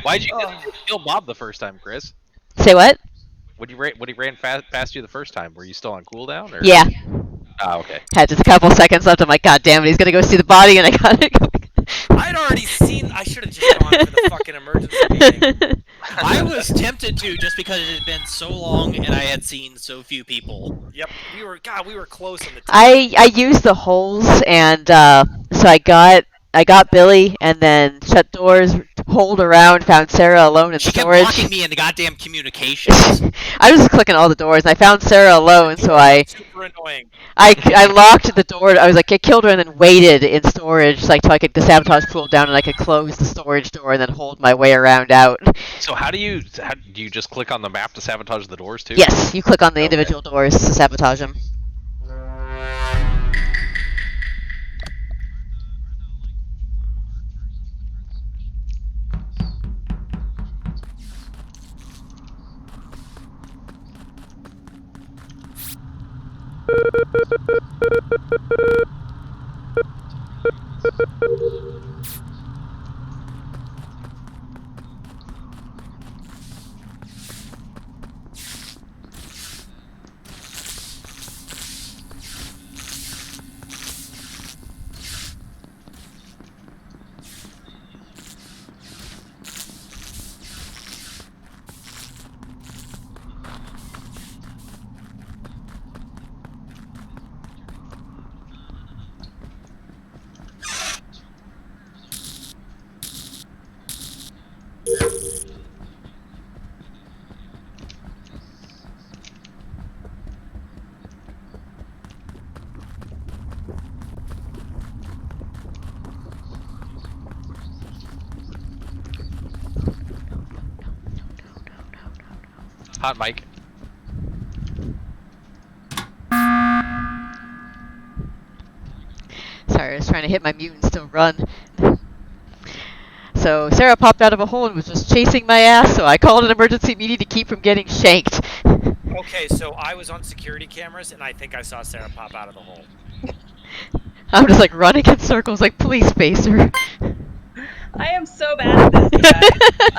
Why'd you kill Bob the first time, Chris? Say what? When he ran past you the first time, were you still on cooldown? Or? Yeah. Ah, okay. Had just a couple seconds left. I'm like, God damn it, he's gonna go see the body, and I got it. I'd already seen. I should have just gone for the fucking emergency meeting. I was tempted to just because it had been so long and I had seen so few people. Yep, we were close on the. I used the holes, and so I got Billy, and then shut doors, holed around, found Sarah alone in She kept storage. blocking me in the goddamn communications. I was just clicking all the doors, and I found Sarah alone, so Super annoying. I locked the door. I was like, I killed her, and then waited in storage, like so I could the sabotage cool down, and I could close the storage door, and then hold my way around out. So how do you just click on the map to sabotage the doors too? Yes, you click on the Okay. individual doors to sabotage them. Hot mic. Sorry, I was trying to hit my mute and still run. So Sarah popped out of a hole and was just chasing my ass, so I called an emergency meeting to keep from getting shanked. Okay, so I was on security cameras, and I think I saw Sarah pop out of the hole. I'm just like running in circles, like, please, Spacer. I am so bad at this, guys.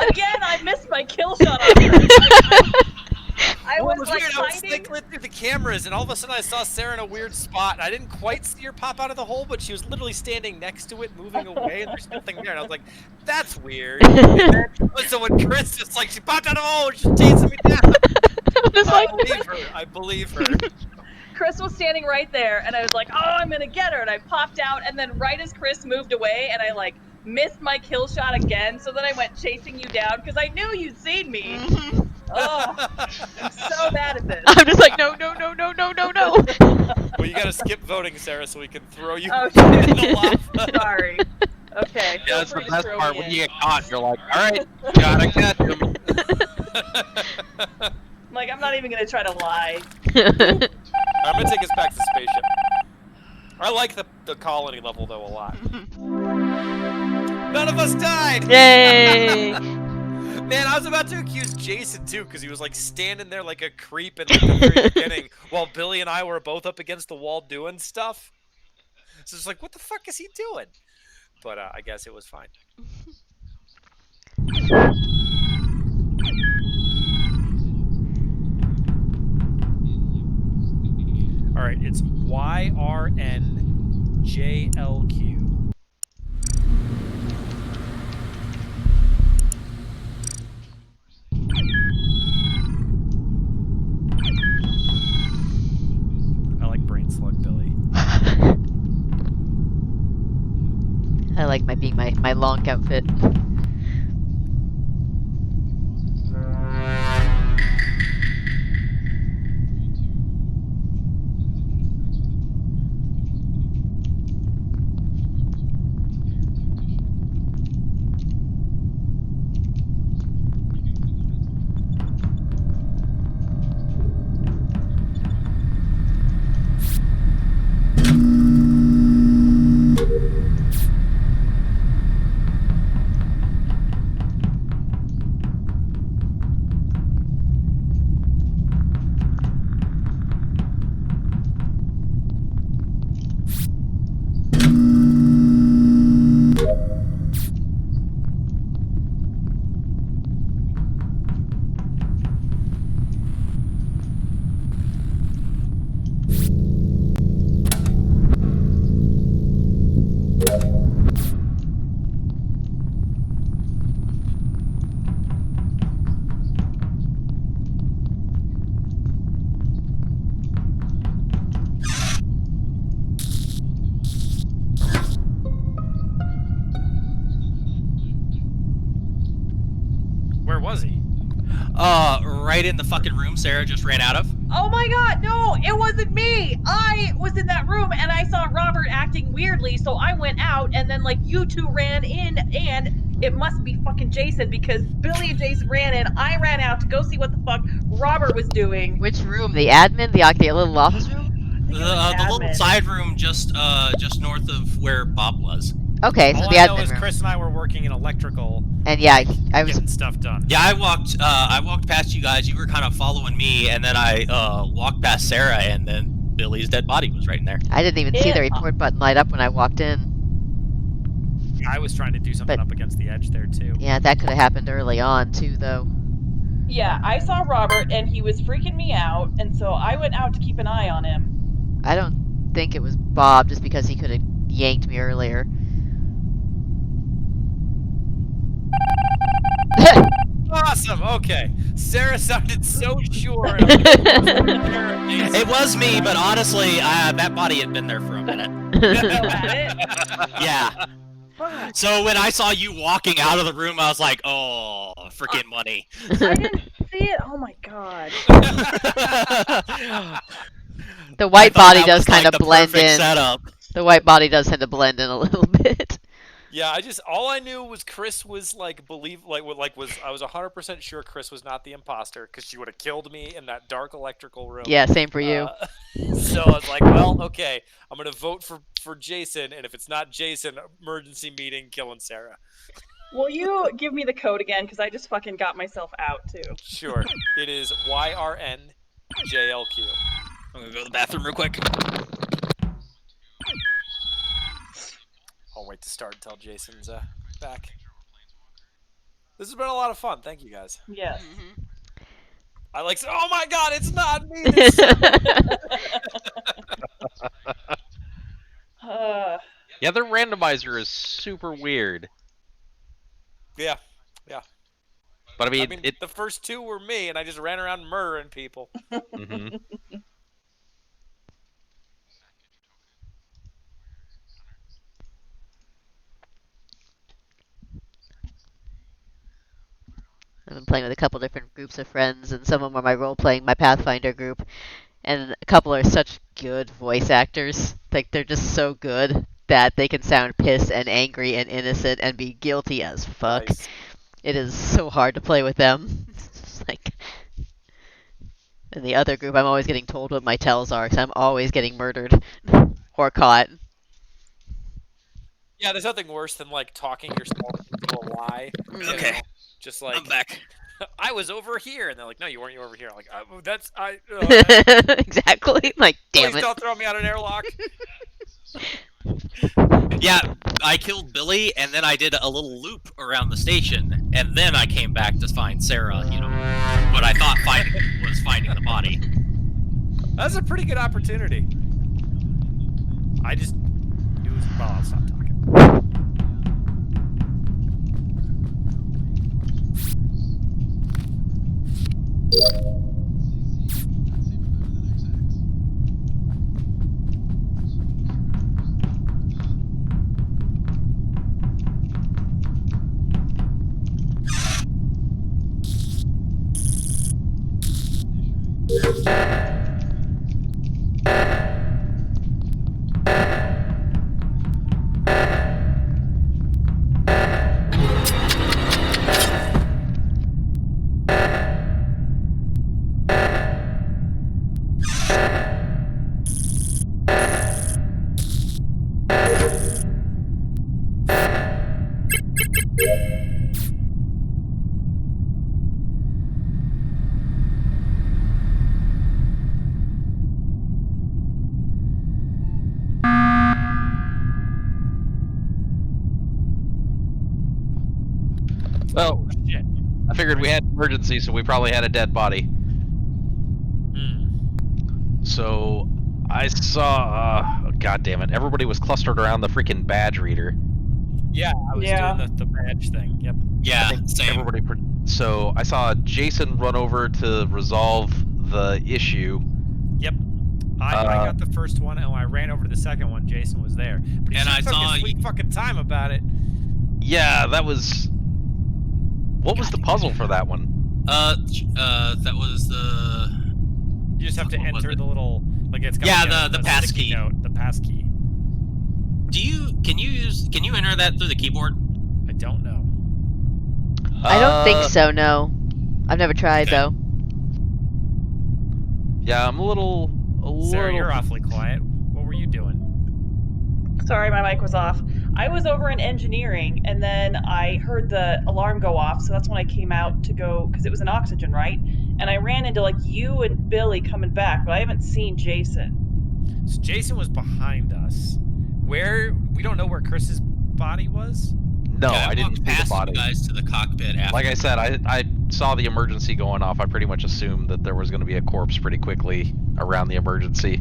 Again, I missed my kill shot on her. I Well, it was was like weird. I was hiding. sneaking through the cameras, and all of a sudden I saw Sarah in a weird spot. I didn't quite see her pop out of the hole, but she was literally standing next to it, moving away, and there's nothing there. And I was like, "That's weird." And then, so when Chris just like she popped out of the hole, and she's chasing me down. I'm just I like, believe her. I believe her. Chris was standing right there, and I was like, "Oh, I'm gonna get her!" And I popped out, and then right as Chris moved away, and I like missed my kill shot again. So then I went chasing you down because I knew you'd seen me. Mhm. Oh, I'm so bad at this. I'm just like, no, no, no, no, no, no, no. Well, you gotta skip voting, Sarah, so we can throw you Oh, in shit. the lava. Sorry. Okay. Yeah, feel that's the free to best throw part. me When in. you get caught, you're like, all right, gotta catch him. Like, I'm not even gonna try to lie. I'm gonna take us back to the spaceship. I like the colony level though a lot. None of us died. Yay! Man, I was about to accuse Jason too, because he was like standing there like a creep in like, the very beginning, while Billy and I were both up against the wall doing stuff. So it's like, what the fuck is he doing? But I guess it was fine. All right, it's YRNJLQ. I like Brain Slug Billy. I like my long outfit. Right in the fucking room Sarah just ran out of. Oh my god, no, it wasn't me. I was in that room and I saw Robert acting weirdly, so I went out and then like you two ran in and it must be fucking Jason because Billy and Jason ran in. I ran out to go see what the fuck Robert was doing. Which room? The admin? The little office room? I think it was The little admin. side room just north of where Bob was. Okay, so All the I know admin is room. Chris and I were working in electrical, And yeah, I was. getting stuff done. Yeah, I walked past you guys. You were kind of following me, and then I walked past Sarah, and then Billy's dead body was right in there. I didn't even see the Yeah. report button light up when I walked in. I was trying to do something But- up against the edge there too. Yeah, that could have happened early on too, though. Yeah, I saw Robert and he was freaking me out, and so I went out to keep an eye on him. I don't think it was Bob, just because he could have yanked me earlier. Awesome. Okay. Sarah sounded so sure. And I'm like, It was me, but honestly, that body had been there for a minute. Had it? Yeah. Fuck. So when I saw you walking out of the room, I was like, "Oh, freaking money!" I didn't see it. Oh my god. The white I thought body that does was, kind like, of the blend perfect in. Setup. The white body does tend to blend in a little bit. Yeah, all I knew was Chris was like I was 100% sure Chris was not the imposter because she would have killed me in that dark electrical room. Yeah, same for you. So I was like, well, okay, I'm gonna vote for Jason, and if it's not Jason, emergency meeting, killing Sarah. Will you give me the code again? Because I just fucking got myself out too. Sure, it is YRNJLQ. I'm gonna go to the bathroom real quick. I'll wait to start until Jason's back. This has been a lot of fun. Thank you guys. Yes. I like. Oh my God, it's not me. This Yeah, their randomizer is super weird. yeah. But I mean, I mean, the first two were me, and I just ran around murdering people. Mhm. I've been playing with a couple different groups of friends, and some of them are my Pathfinder group, and a couple are such good voice actors. Like, they're just so good that they can sound pissed and angry and innocent and be guilty as fuck. Nice. It is so hard to play with them. It's like, in the other group, I'm always getting told what my tells are, because I'm always getting murdered or caught. Yeah, there's nothing worse than like talking yourself into a lie. you Okay. know? Just like I'm back. I was over here, and they're like, "No, you weren't. You were over here." I'm like, "That's I." Exactly. Like, damn Please it. don't throw me out an airlock. Yeah, I killed Billy, and then I did a little loop around the station, and then I came back to find Sarah. What I thought was finding the body. That's a pretty good opportunity. I just it was. Well, I'll stop talking. Well, Shit. I figured we had emergency, so we probably had a dead body. Hmm. So I saw. God damn it! Everybody was clustered around the freaking badge reader. Yeah, I was Yeah. doing the badge thing. Yep. Yeah, same. Everybody. So I saw Jason run over to resolve the issue. Yep. I got the first one, and when I ran over to the second one, Jason was there. But he And sure I took saw his sweet fucking time about it. Yeah, that was. What was the puzzle for that one? That was the. You just have to What was enter it? the little like it's got Yeah, like the a pass sticky key. note, the pass key. Can you enter that through the keyboard? I don't know. I don't think so. No, I've never tried Okay. though. Yeah, I'm a little. Sarah, you're awfully quiet. What were you doing? Sorry, my mic was off. I was over in engineering, and then I heard the alarm go off, so that's when I came out to go because it was an oxygen, right? And I ran into like you and Billy coming back, but I haven't seen Jason. So Jason was behind us. We don't know where Chris's body was. No, Yeah, I didn't walked see the past body. you guys to the cockpit after. Like I said, I saw the emergency going off. I pretty much assumed that there was going to be a corpse pretty quickly around the emergency.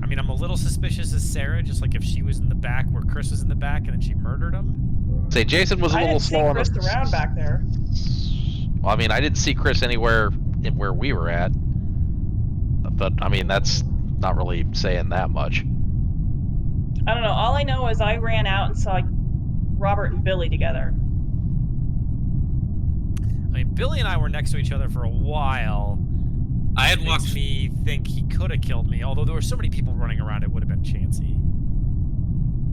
I mean, I'm a little suspicious of Sarah, just like if she was in the back where Chris was in the back and then she murdered him. Say, Jason was a I little didn't see slow on Chris the. around back there. Well, I mean, I didn't see Chris anywhere where we were at. But I mean, that's not really saying that much. I don't know. All I know is I ran out and saw Robert and Billy together. I mean, Billy and I were next to each other for a while. I had Makes walked. me think he could have killed me. Although there were so many people running around, it would have been chancy.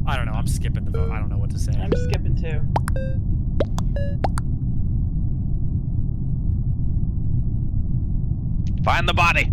I don't know. I'm skipping the vote. I don't know what to say. I'm skipping too. Find the body.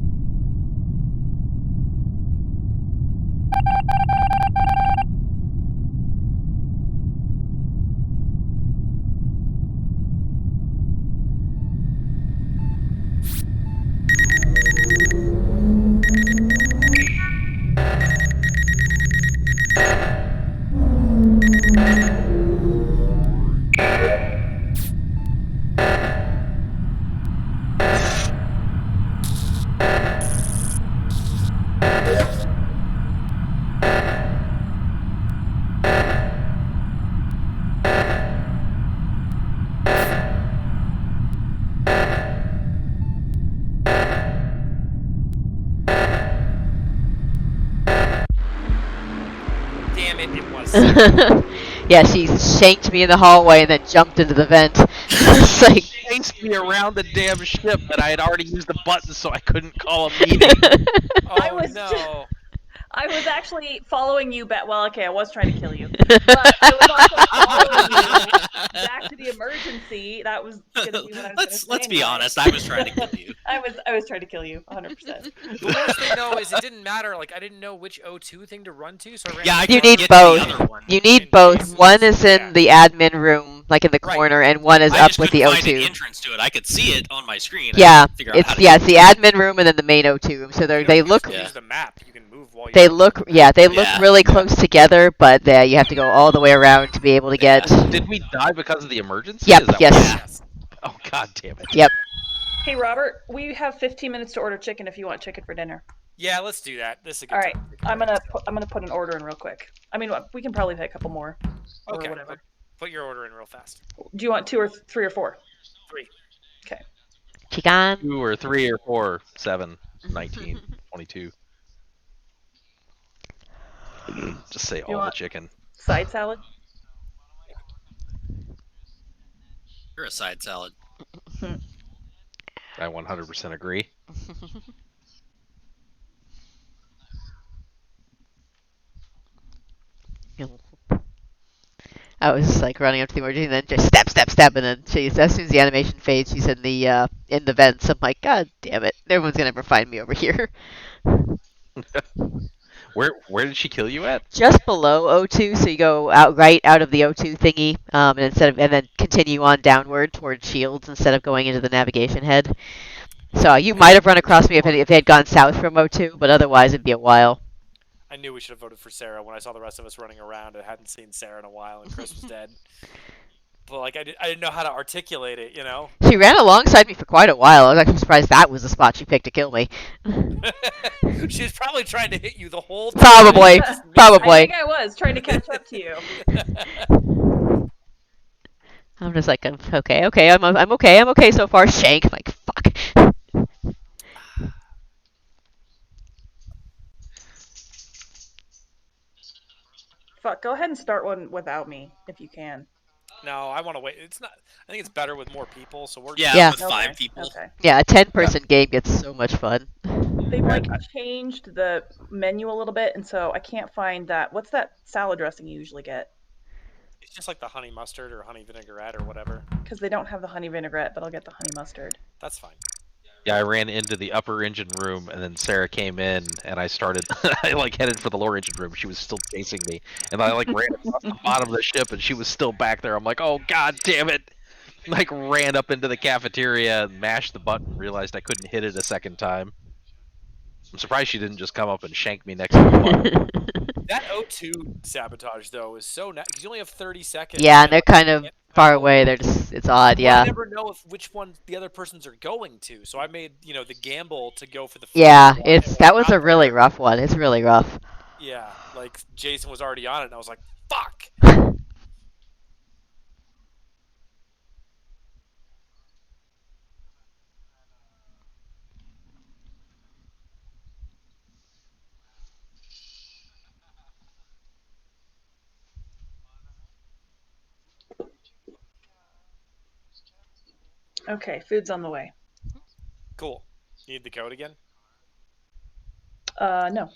Damn it! It was. Sarah. Yeah, she shanked me in the hallway and then jumped into the vent. It's like. Chased me around the damn ship, but I had already used the button, so I couldn't call a meeting. Oh was no! I was actually following you back. Well, okay, I was trying to kill you, but I was also following you back to the emergency. That was going to be what I was going to say. Let's be anyway. honest. I was trying to kill you. I was trying to kill you, 100%. The worst thing though is it didn't matter. Like I didn't know which O2 thing to run to, so I ran. Yeah, I to You the need get other to both. the other one. You need And both. Jason's- One is in yeah. the admin room, like in the Right. corner, and one is I up just with the couldn't find an O2. entrance to it. I could see it on my screen. I Yeah, couldn't figure out how it's to yeah, get it's the admin room and then the main O2 room. So You know, they you look can Yeah. use the map. You can move while you. they look Yeah. really close together, but you have to go all the way around to be able to get. Did we die because of the emergency? Yep, Is that yes. what- Yes. Oh, god damn it. Yep. Hey, Robert, we have 15 minutes to order chicken if you want chicken for dinner. Yeah, let's do that. This is a good All right, time to take a I'm break. gonna put an order in real quick. I mean, we can probably pay a couple more or Okay. whatever. Put your order in real fast. Do you want 2 or 3 or 4? 3. Okay. Chicken. 2 or 3 or 4, 7, 19, 22. Just say all the want- chicken. Side salad. You're a side salad. I 100% agree. I was like running up to the emergency and then just step, and then as soon as the animation fades, she's in the vents. I'm like, God damn it! Everyone's gonna never find me over here. Where did she kill you at? Just below O2, so you go right out of the O2 thingy, and then continue on downward towards Shields instead of going into the navigation head. So you might have run across me if it had gone south from O2, but otherwise it'd be a while. I knew we should have voted for Sarah when I saw the rest of us running around. I hadn't seen Sarah in a while, and Chris was dead. But like, I didn't know how to articulate it, you know. She ran alongside me for quite a while. I was actually surprised that was the spot she picked to kill me. She's probably trying to hit you the whole time. Probably, Just missed it. probably. I think I was trying to catch up to you. I'm just like, I'm okay, I'm okay so far. Shank, I'm like, fuck. Fuck, go ahead and start one without me if you can. No, I want to wait. It's not. I think it's better with more people. So we're Yeah, Yeah. with 5 people. Okay. Yeah, a 10-person game gets so much fun. They've Yeah, like changed the menu a little bit, and so I can't find that. What's that salad dressing you usually get? It's just like the honey mustard or honey vinaigrette or whatever. Because they don't have the honey vinaigrette, but I'll get the honey mustard. That's fine. Yeah, I ran into the upper engine room, and then Sarah came in, and I started. I like headed for the lower engine room. She was still chasing me, and I like ran across the bottom of the ship, and she was still back there. I'm like, oh god damn it! Like ran up into the cafeteria, and mashed the button, realized I couldn't hit it a second time. I'm surprised she didn't just come up and shank me next to the button. That O2 sabotage though is so nice because you only have 30 seconds. Yeah, and and, they're like, kind you of can't far go. away. They're just, it's odd, Well, I yeah. never know which one the other persons are going to. So I made the gamble to go for the first Yeah, one, it's and when I that was got a really there, rough one. It's really rough. yeah, like Jason was already on it, and I was like, fuck. Okay, food's on the way. Cool. You need the code again? No.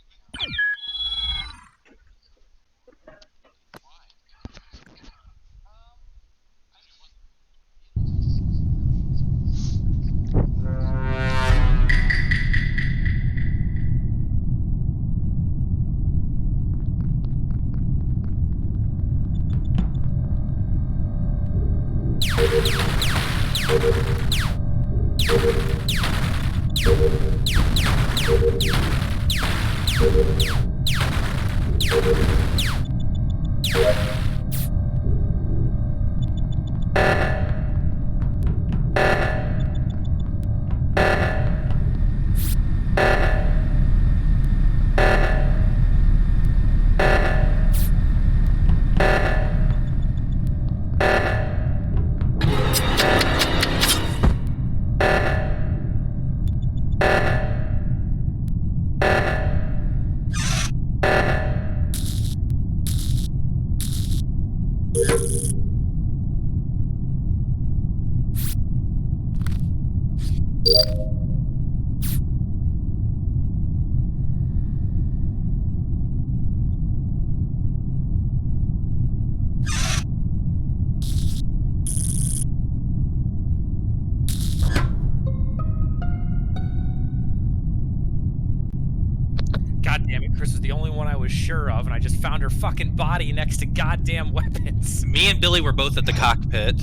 God damn it, Chris was the only one I was sure of, and I just found her fucking body next to goddamn weapons. Me and Billy were both at the cockpit.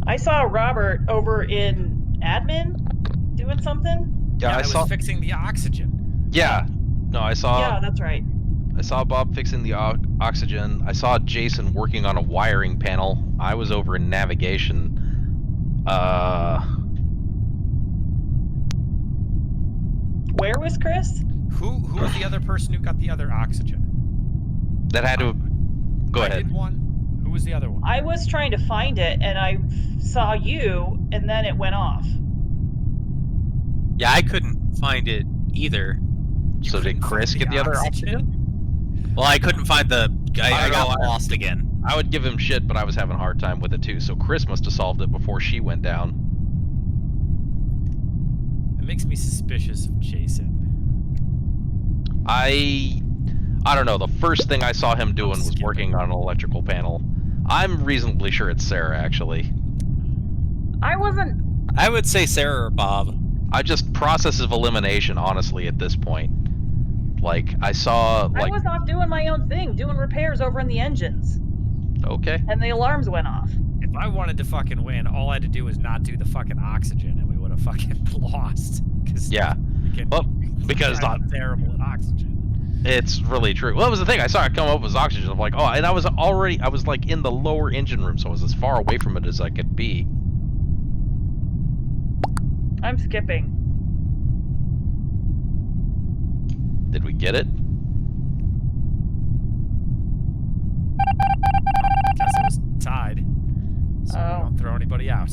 I saw Robert over in admin doing something. Yeah, I was saw. fixing the oxygen. Yeah, no, I saw. Yeah, that's right. I saw Bob fixing the oxygen. I saw Jason working on a wiring panel. I was over in navigation. Where was Chris? Who was the other person who got the other oxygen? That had to. Go I ahead. did one. Who was the other one? I was trying to find it, and I saw you, and then it went off. Yeah, I couldn't find it either. So did Chris get the other oxygen? Well, I couldn't find the. I don't got know, lost again. I would give him shit, but I was having a hard time with it too. So Chris must have solved it before she went down. It makes me suspicious of Jason. I don't know. The first thing I saw him doing was working on an electrical panel. I'm reasonably sure it's Sarah, actually. I wasn't. I would say Sarah or Bob. I just process of elimination, honestly, at this point. Like, I saw, I like, was off doing my own thing, doing repairs over in the engines, okay. and the alarms went off. If I wanted to fucking win, all I had to do was not do the fucking oxygen, and we would have fucking lost. Yeah. Well, because I'm terrible at oxygen. it's really true. Well, that was the thing. I saw it come up as oxygen. I'm like, oh, and I was like in the lower engine room, so I was as far away from it as I could be. I'm skipping. Did we get it? Guess it was tied. So we Oh. don't throw anybody out.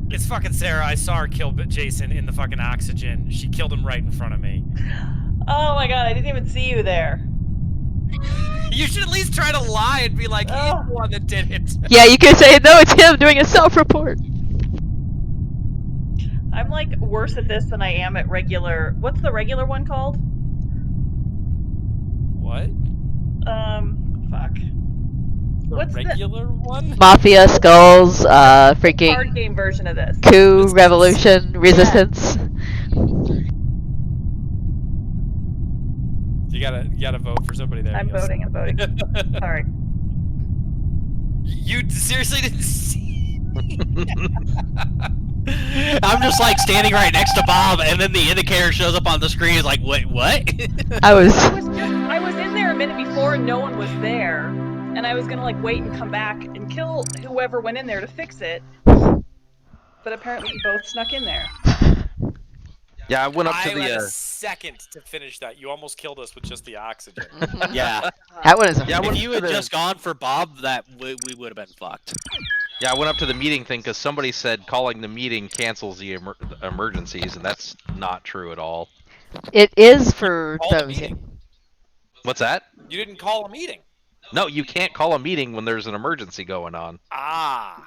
It's fucking Sarah. I saw her kill Jason in the fucking oxygen. She killed him right in front of me. Oh my god, I didn't even see you there. You should at least try to lie and be like, he's Oh. the one that did it. Yeah, you could say, no, it's him doing a self-report. I'm like worse at this than I am at regular. What's the regular one called? What? Fuck. The What's the regular one? Mafia, Skulls, card freaking game version of this? coup, Resistance. revolution, resistance. You gotta vote for somebody there. I'm yes. voting. I'm voting. Sorry. You seriously didn't see? I'm just like standing right next to Bob, and then the indicator shows up on the screen. It's like, wait, what? I was. I was in there a minute before and no one was there, and I was gonna like wait and come back and kill whoever went in there to fix it. But apparently you both snuck in there. Yeah, I went up to I had a the. second to finish that. You almost killed us with just the oxygen. Yeah. That one is a. Yeah, I If went you up had to the- just gone for Bob, that we would have been fucked. Yeah, I went up to the meeting thing because somebody said calling the meeting cancels the emergencies, and that's not true at all. It is for Call the those. meeting. What's that? You didn't call a meeting. No, you can't call a meeting when there's an emergency going on. Ah.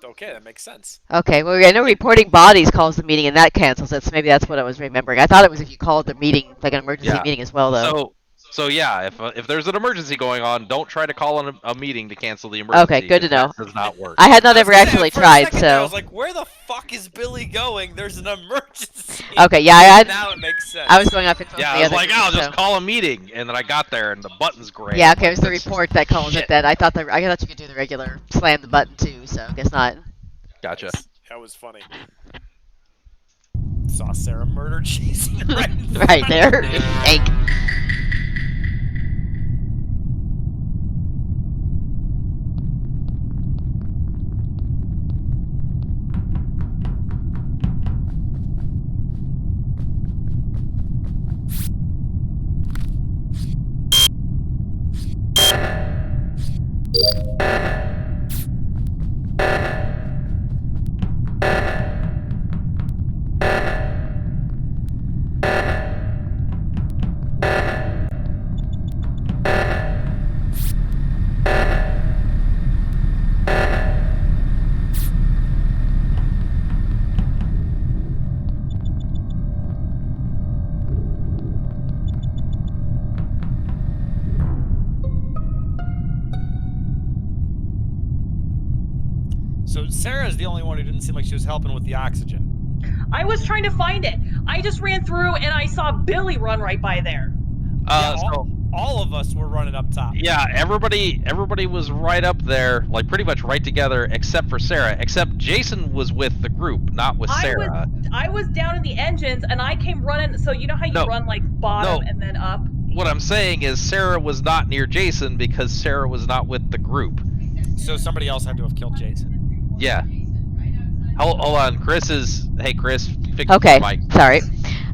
Okay, that makes sense. Okay, well, I know reporting bodies calls the meeting and that cancels it, so maybe that's what I was remembering. I thought it was if you called the meeting, like an emergency Yeah. meeting as well, though. So yeah, if there's an emergency going on, don't try to call a meeting to cancel the emergency. Okay, good to 'cause know. That does not work. I had not I was ever gonna say, actually for a tried, second there, I so. was like, where the fuck is Billy going? There's an emergency. Okay, yeah, I Now it makes sense. was going off into Yeah, the I was other like, group, I'll just so. call a meeting, and then I got there, and the button's gray. Yeah, I'm okay, it like, was the "This is report that calls it shit." that. I thought you could do the regular slam the button too, so I guess not. Gotcha. That was funny. Saw Sarah murder Jason right, in Right front there. of me. Tank. So Sarah's the only one who didn't seem like she was helping with the oxygen. I was trying to find it. I just ran through and I saw Billy run right by there. Yeah, So all of us were running up top. yeah, everybody was right up there, like pretty much right together, except for Sarah. Except Jason was with the group, not with Sarah. I was down in the engines and I came running. So you know how you No. run like bottom No. and then up? What I'm saying is Sarah was not near Jason because Sarah was not with the group. So somebody else had to have killed Jason. Yeah. Hold on, Chris is. Hey, Chris, Fix Okay, your mic. sorry.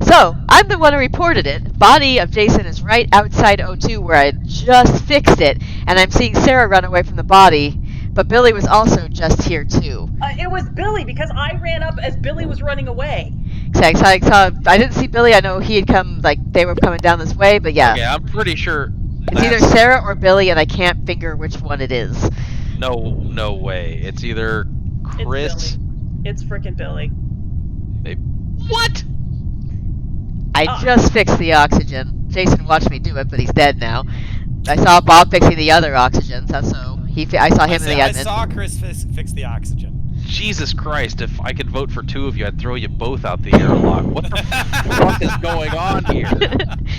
So, I'm the one who reported it. Body of Jason is right outside O2 where I just fixed it, and I'm seeing Sarah run away from the body, but Billy was also just here too. It was Billy because I ran up as Billy was running away. I didn't see Billy. I know he had come, like, they were coming down this way, but yeah. Okay, I'm pretty sure It's either that's Sarah or Billy, and I can't figure which one it is. no way. It's either Chris. It's Billy. It's frickin' Billy. What? I Ah. just fixed the oxygen. Jason watched me do it, but he's dead now. I saw Bob fixing the other oxygen, so I saw him in the I admin. saw Chris fix the oxygen. Jesus Christ! If I could vote for two of you, I'd throw you both out the airlock. What the fuck is going on here?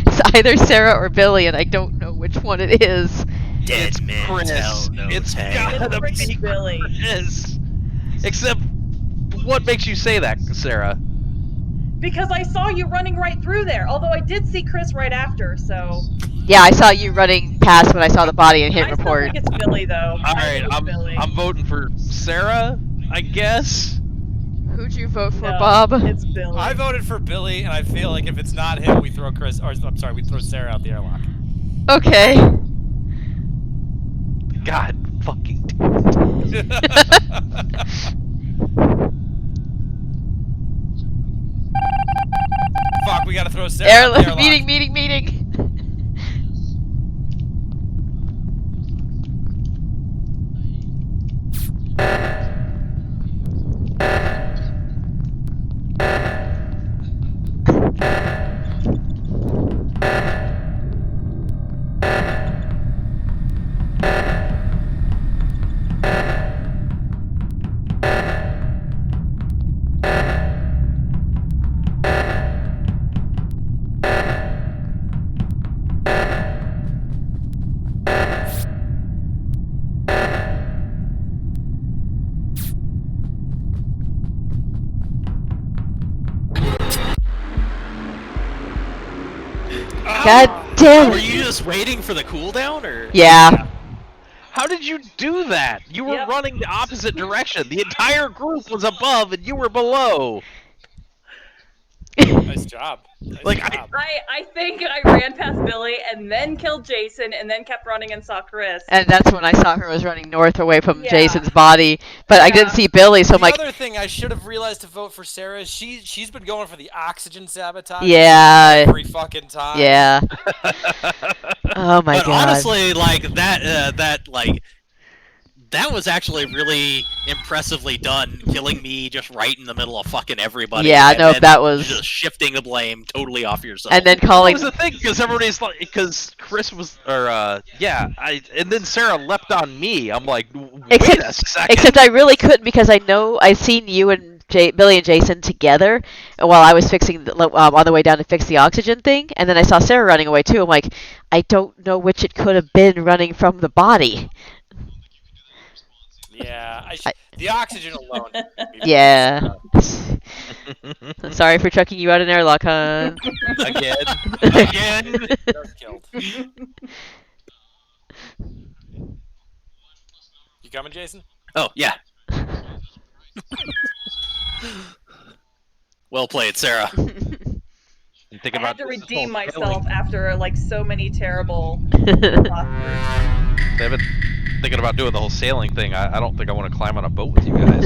It's either Sarah or Billy, and I don't know which one it is. Dead It's men Chris. tell no It's tale. It's gotta be frickin' Billy. Chris. Except, what makes you say that, Sarah? Because I saw you running right through there. Although I did see Chris right after, so. Yeah, I saw you running past when I saw the body and hit I still report. think it's Billy though. All I right, think it's Billy. I'm voting for Sarah, I guess. Who'd you vote for, No, Bob? It's Billy. I voted for Billy, and I feel like if it's not him, we throw Chris. Or I'm sorry, we throw Sarah out the airlock. Okay. God fucking. Fuck, we gotta throw Sarah out the airlock. Meeting. God damn Were it. you just waiting for the cooldown, or? Yeah. How did you do that? You were Yep. running the opposite direction. The entire group was above and you were below. Nice job. Nice Like, job. I think I ran past Billy and then killed Jason and then kept running and saw Chris. And that's when I saw her was running north away from Yeah. Jason's body. But I Yeah. didn't see Billy, so I'm The like, other thing I should have realized to vote for Sarah is she's been going for the oxygen sabotage yeah. every fucking time. Yeah. Oh my But god. honestly, like that was actually really impressively done, killing me just right in the middle of fucking everybody. Yeah, and no, then that was- just shifting the blame totally off yourself. And then That calling. was the thing, because everybody's like, because Chris was, and then Sarah leapt on me. I'm like, wait a second. Except I really couldn't because I know I've seen you and Billy and Jason together while I was fixing on the way down to fix the oxygen thing, and then I saw Sarah running away too. I'm like, I don't know which it could have been running from the body. Yeah, the oxygen alone. Yeah. I'm sorry for chucking you out an airlock, huh? Again. Killed. You coming, Jason? Oh yeah. Well played, Sarah. Think I about had to this redeem whole myself feeling. after like so many terrible. They've been thinking about doing the whole sailing thing. I don't think I want to climb on a boat with you guys.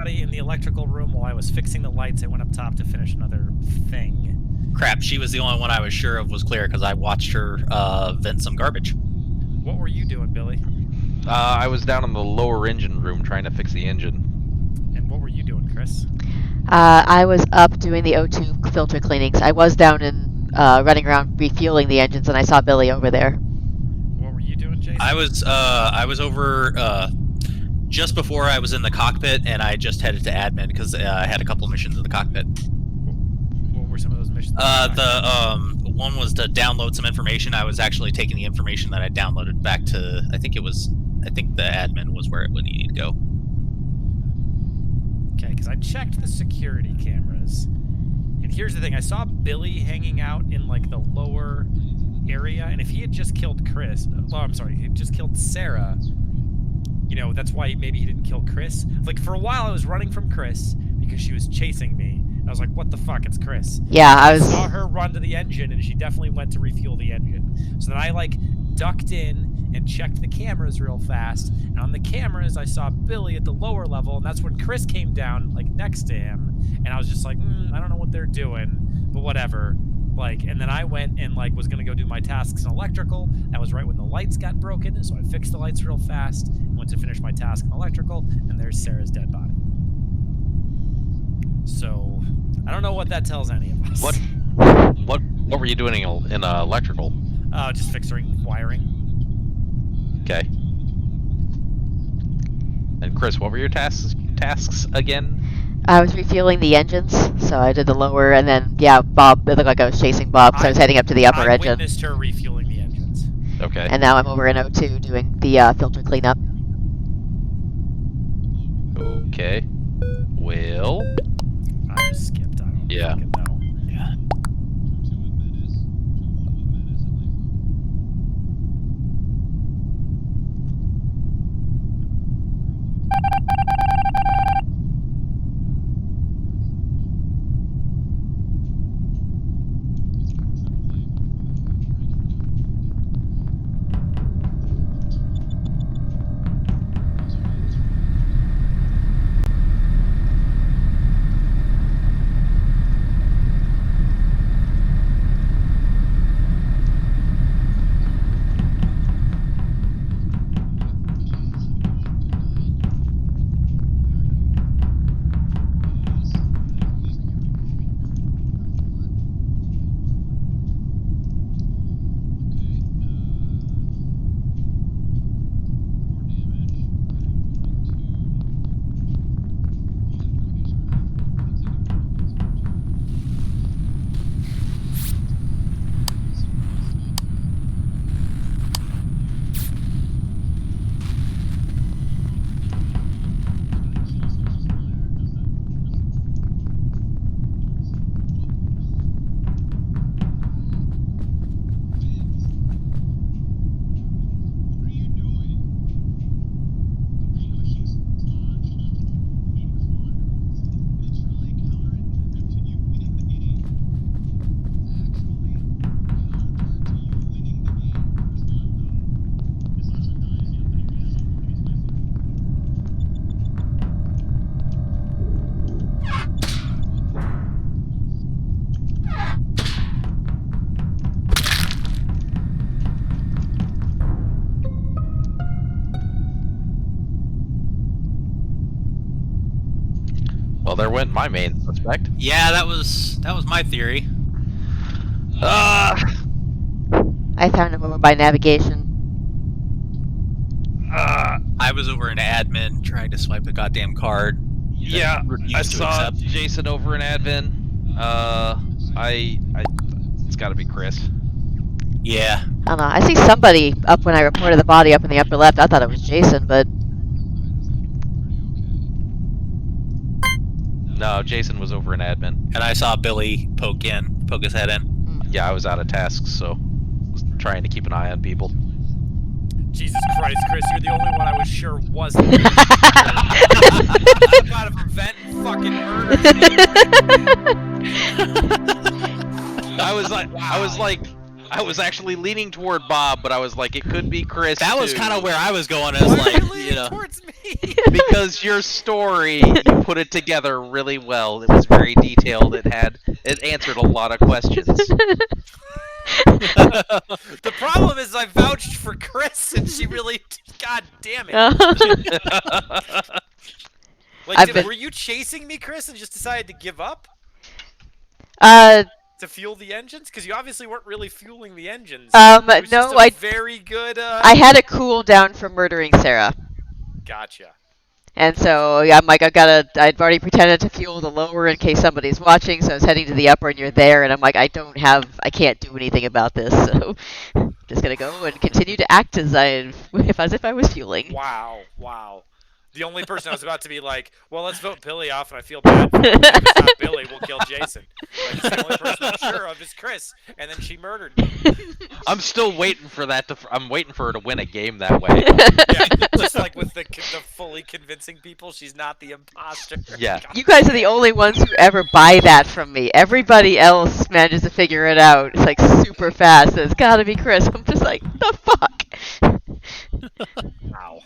body in the electrical room while I was fixing the lights. I went up top to finish another thing. Crap, she was the only one I was sure of was clear because I watched her vent some garbage. What were you doing, Billy? I was down in the lower engine room trying to fix the engine. And what were you doing, Chris? I was up doing the O2 filter cleanings. I was down and running around refueling the engines, and I saw Billy over there. What were you doing, Jason? I was over just before I was in the cockpit, and I just headed to admin because I had a couple missions in the cockpit. What were some of those missions? The one was to download some information. I was actually taking the information that I downloaded back to I think the admin was where it would need to go. Okay, because I checked the security cameras, and here's the thing: I saw Billy hanging out in like the lower area, and if he had just killed Chris, oh, I'm sorry, he had just killed Sarah. You know, that's why maybe he didn't kill Chris. Like for a while, I was running from Chris because she was chasing me. I was like, "What the fuck? It's Chris." Yeah, I saw her run to the engine, and she definitely went to refuel the engine. So then I like ducked in and checked the cameras real fast. And on the cameras, I saw Billy at the lower level, and that's when Chris came down like next to him. And I was just like, I don't know what they're doing, but whatever. Like, and then I went and like was gonna go do my tasks in electrical. That was right when the lights got broken, so I fixed the lights real fast and went to finish my task in electrical. And there's Sarah's dead body. So I don't know what that tells any of us. What were you doing in electrical? Just fixing wiring. Okay. And Chris, what were your tasks again? I was refueling the engines, so I did the lower, and then, yeah, Bob, it looked like I was chasing Bob, because I was heading up to the upper I engine. witnessed her refueling the engines. Okay. And now I'm over in O2 doing the filter cleanup. Okay. Well. I just skipped. I don't Yeah. fucking know. Yeah. Well, there went my main suspect. Yeah, that was my theory. I found him over by navigation. I I was over in admin trying to swipe a goddamn card. Yeah, I refused to saw accept. Jason over in admin. It's got to be Chris. Yeah. I don't know. I see somebody up when I reported the body up in the upper left. I thought it was Jason, but No, Jason was over in admin. And I saw Billy poke his head in. Yeah, I was out of tasks, so was trying to keep an eye on people. Jesus Christ, Chris, you're the only one I was sure wasn't. I'm about to prevent fucking murder. I was like, I was actually leaning toward Bob, but I was like, it could be Chris. That was too. kind of where I was going. As Why are like, you leaning you know, towards me? Because your story, you put it together really well. It was very detailed. It answered a lot of questions. The problem is I vouched for Chris, and she really. God damn it! Like, I've been- were you chasing me, Chris, and just decided to give up uh, to fuel the engines? Because you obviously weren't really fueling the engines. um, It was no, just a very good. I had a cooldown for murdering Sarah. Gotcha. And so yeah, I'm like, I'd already pretended to fuel the lower in case somebody's watching, so I was heading to the upper and you're there, and I'm like, I can't do anything about this, so just gonna go and continue to act as if I was fueling. Wow. The only person I was about to be like, well, let's vote Billy off, and I feel bad for him. If it's not Billy, we'll kill Jason. Like, it's the only person I'm sure of is Chris, and then she murdered me. I'm still waiting for that to. I'm waiting for her to win a game that way. Yeah, just like with the fully convincing people, she's not the imposter. Yeah. God You guys are the only ones who ever buy that from me. Everybody else manages to figure it out. It's like super fast. It's gotta be Chris. I'm just like, the fuck? Wow.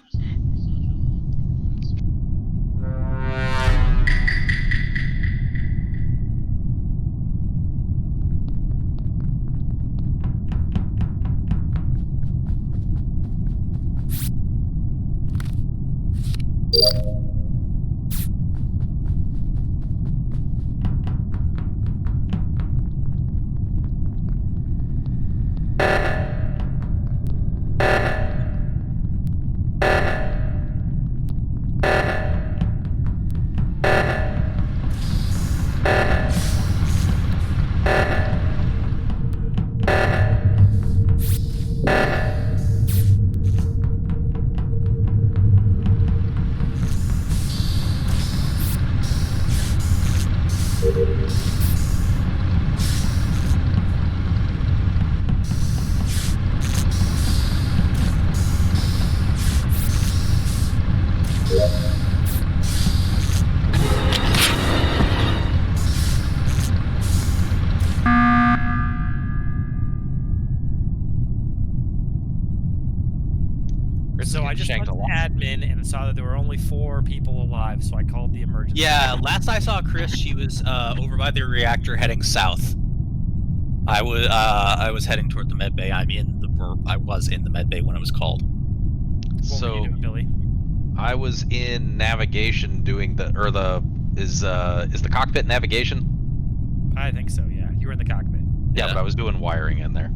So I just went Shanked to a lot. admin and saw that there were only 4 people alive, so I called the emergency. yeah. Last I saw Chris, she was over by the reactor heading south. I was heading toward the med bay. I was in the med bay when it was called. What were So you doing, Billy? I was in navigation doing is the cockpit navigation? I think so, yeah. You were in the cockpit. Yeah, but I was doing wiring in there.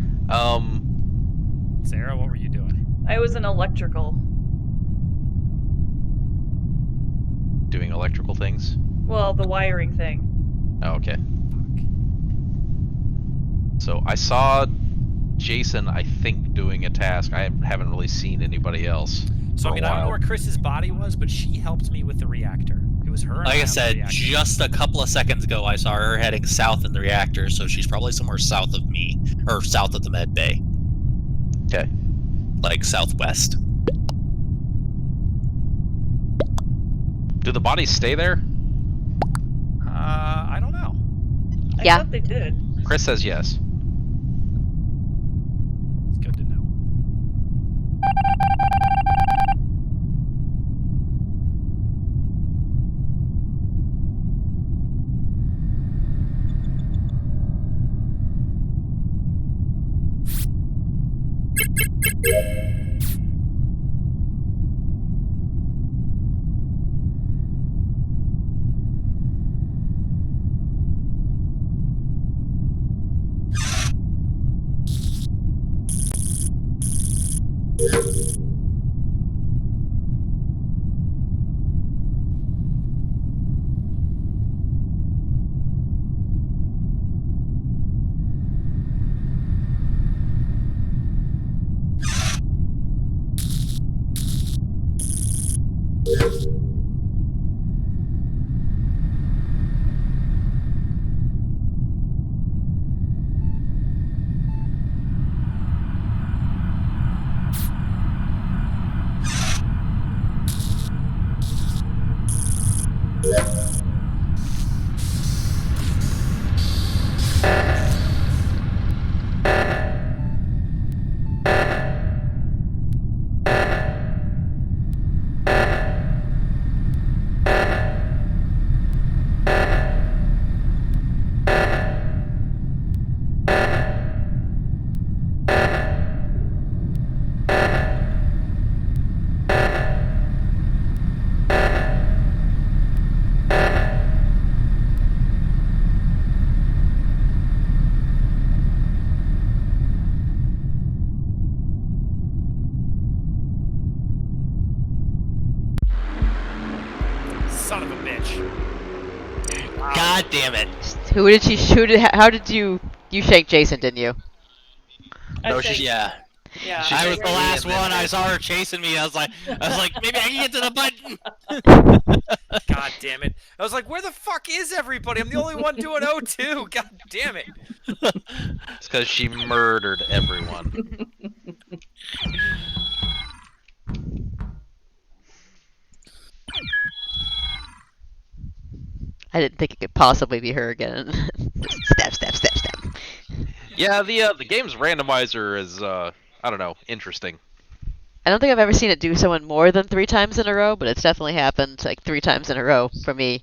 Sarah, what were you doing? I was in electrical. Doing electrical things. Well, the wiring thing. Oh, okay. So I saw Jason, I think, doing a task. I haven't really seen anybody else. So, for I mean, a I don't know while. where Chris's body was, but she helped me with the reactor. It was her and Like I on the said, reactor. just a couple of seconds ago, I saw her heading south in the reactor, so she's probably somewhere south of me, or south of the med bay, Okay. like southwest. Do the bodies stay there? I don't know. Yeah. I thought they did. Chris says yes. It's good to know. God damn it. Who did she shoot? How did you shank Jason? Didn't you? No, I think, Yeah. yeah. She I was shanked the me last and then one. I Nancy. saw her chasing me. I was like, maybe I can get to the button. God damn it! I was like, where the fuck is everybody? I'm the only one doing O2. God damn it! It's because she murdered everyone. I didn't think it could possibly be her again. Stab, stab, stab, stab. Yeah, the game's randomizer is I don't know, interesting. I don't think I've ever seen it do someone more than 3 times in a row, but it's definitely happened like 3 times in a row for me.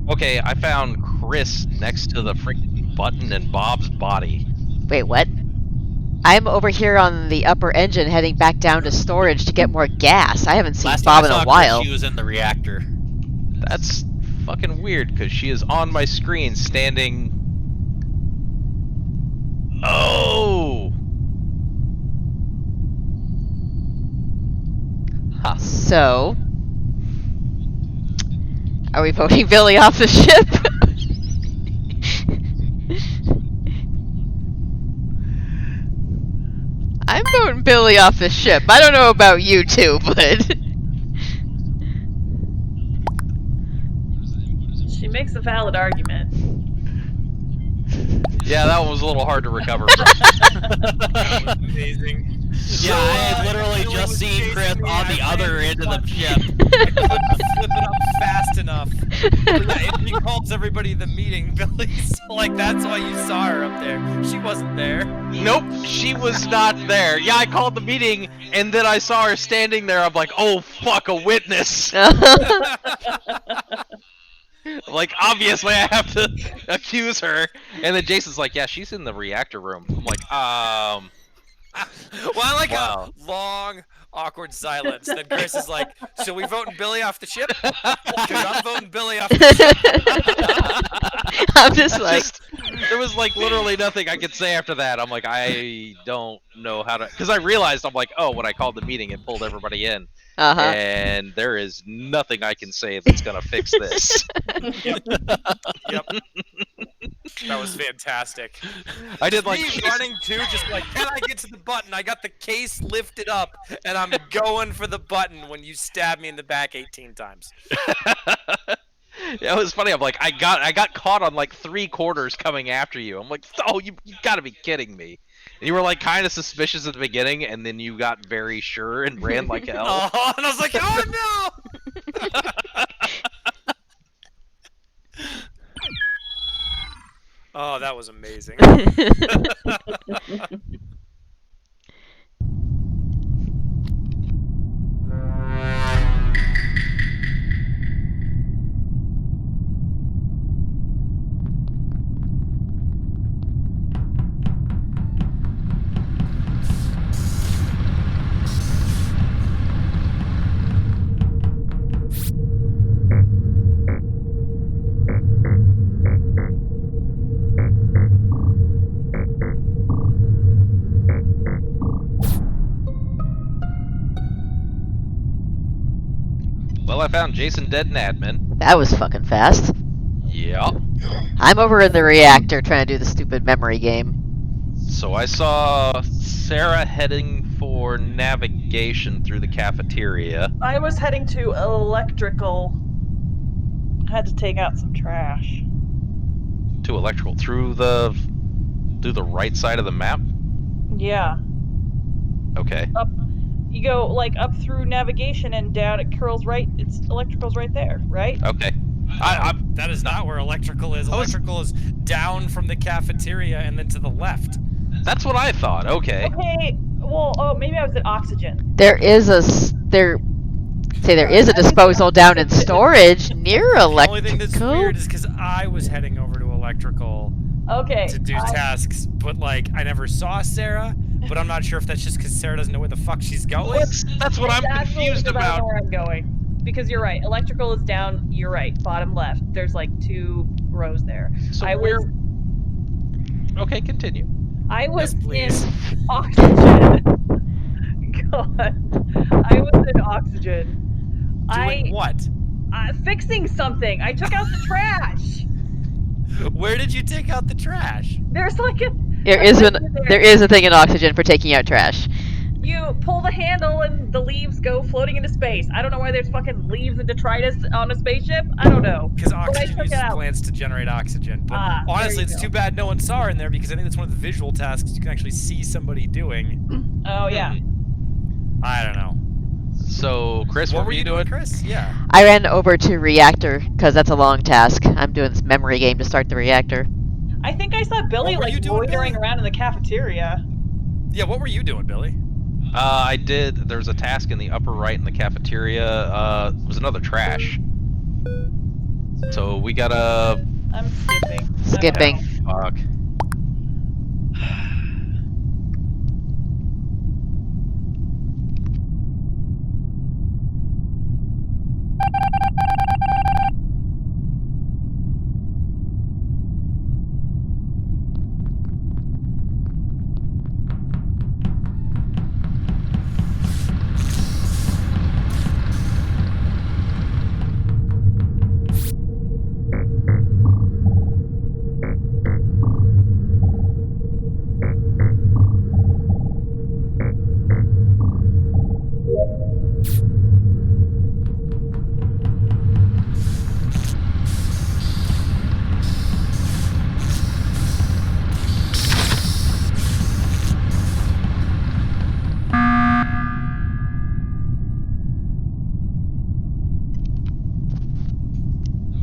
Okay, I found Chris next to the freaking button in Bob's body. Wait, what? I'm over here on the upper engine heading back down to storage to get more gas. I haven't seen Last Bob time in I a saw Chris, while. she was in the reactor. That's fucking weird because she is on my screen standing. Oh! Huh. So, are we voting Billy off the ship? I'm voting Billy off the ship. I don't know about you two, but She makes a valid argument. Yeah, that one was a little hard to recover from. That was amazing. Yeah, I had literally Billy just was seen chasing Chris me, on I the ran other to the end of the button. ship. Flip it up fast enough. Yeah, it recalls everybody in the meeting, Billy. So, like, that's why you saw her up there. She wasn't there. Nope, she was not there. Yeah, I called the meeting, and then I saw her standing there. I'm like, oh fuck, a witness. Like, obviously, I have to accuse her. And then Jason's like, yeah, she's in the reactor room. I'm like, Well, I like Wow. a long, awkward silence. Then Chris is like, so we voting Billy off the ship? Because I'm voting Billy off the ship. I'm just like, there was like literally nothing I could say after that. I'm like, I don't know how to, because I realized I'm like, oh, when I called the meeting, it pulled everybody in, uh-huh. and there is nothing I can say that's gonna fix this. Yep. That was fantastic. I did like Me running too, just like, can I get to the button? I got the case lifted up, and I'm going for the button when you stab me in the back 18 times. Yeah, it was funny. I'm like, I got caught on like 3/4 coming after you. I'm like, oh, you gotta be kidding me. And you were like kind of suspicious at the beginning, and then you got very sure and ran like hell. Oh, and I was like, oh no! Oh, that was amazing. Well, I found Jason dead in admin. That was fucking fast. Yeah. I'm over in the reactor trying to do the stupid memory game. So I saw Sarah heading for for navigation through the cafeteria. I was heading to electrical. Had to take out some trash. To electrical through the right side of the map. Yeah. Okay. You go like up through navigation and down. It curls right. It's electrical's right there, right? Okay. That is not where electrical is. I was- Electrical is down from the cafeteria and then to the left. That's what I thought. Okay. Okay. Well, oh, maybe I was at oxygen. There is a disposal down in storage near The only thing that's electrical. weird is because I was heading over to electrical Okay. to do tasks, but like I never saw Sarah. But I'm not sure if that's just because Sarah doesn't know where the fuck she's going. That's what I'm Actually, confused because I don't about. know where I'm going. Because you're right. Electrical is down. You're right. Bottom left. There's like 2 rows there. So I where? was. Okay, continue. I was Yes, please. in oxygen. God. I was in oxygen. Doing what? Fixing something. I took out the trash. Where did you take out the trash? There's like a. There there. is a thing in oxygen for taking out trash. You pull the handle and the leaves go floating into space. I don't know why there's fucking leaves and detritus on a spaceship. I don't know. Because I oxygen took it uses out. plants to generate oxygen. But Ah, there honestly, you it's go. too bad no one saw her in there because I think that's one of the visual tasks you can actually see somebody doing. Oh yeah. I don't know. So, Chris, what were you doing? Chris? Yeah. I ran over to reactor because that's a long task. I'm doing this memory game to start the reactor. I think I saw Billy What were you like doing, loitering Billy? around in the cafeteria. Yeah, what were you doing, Billy? I did. There's a task in the upper right in the cafeteria. It was another trash. So we gotta. I'm skipping. Skipping. Fuck.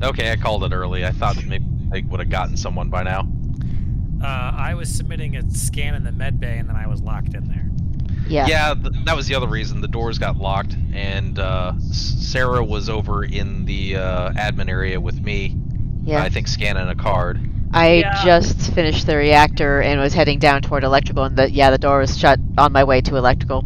Okay, I called it early. I thought maybe they would have gotten someone by now. I was submitting a scan in the med bay and then I was locked in there. Yeah. Yeah, that was the other reason. The doors got locked, and Sarah was over in the admin area with me. Yeah. I think scanning a card. I Yeah. just finished the reactor and was heading down toward electrical, and the door was shut on my way to electrical.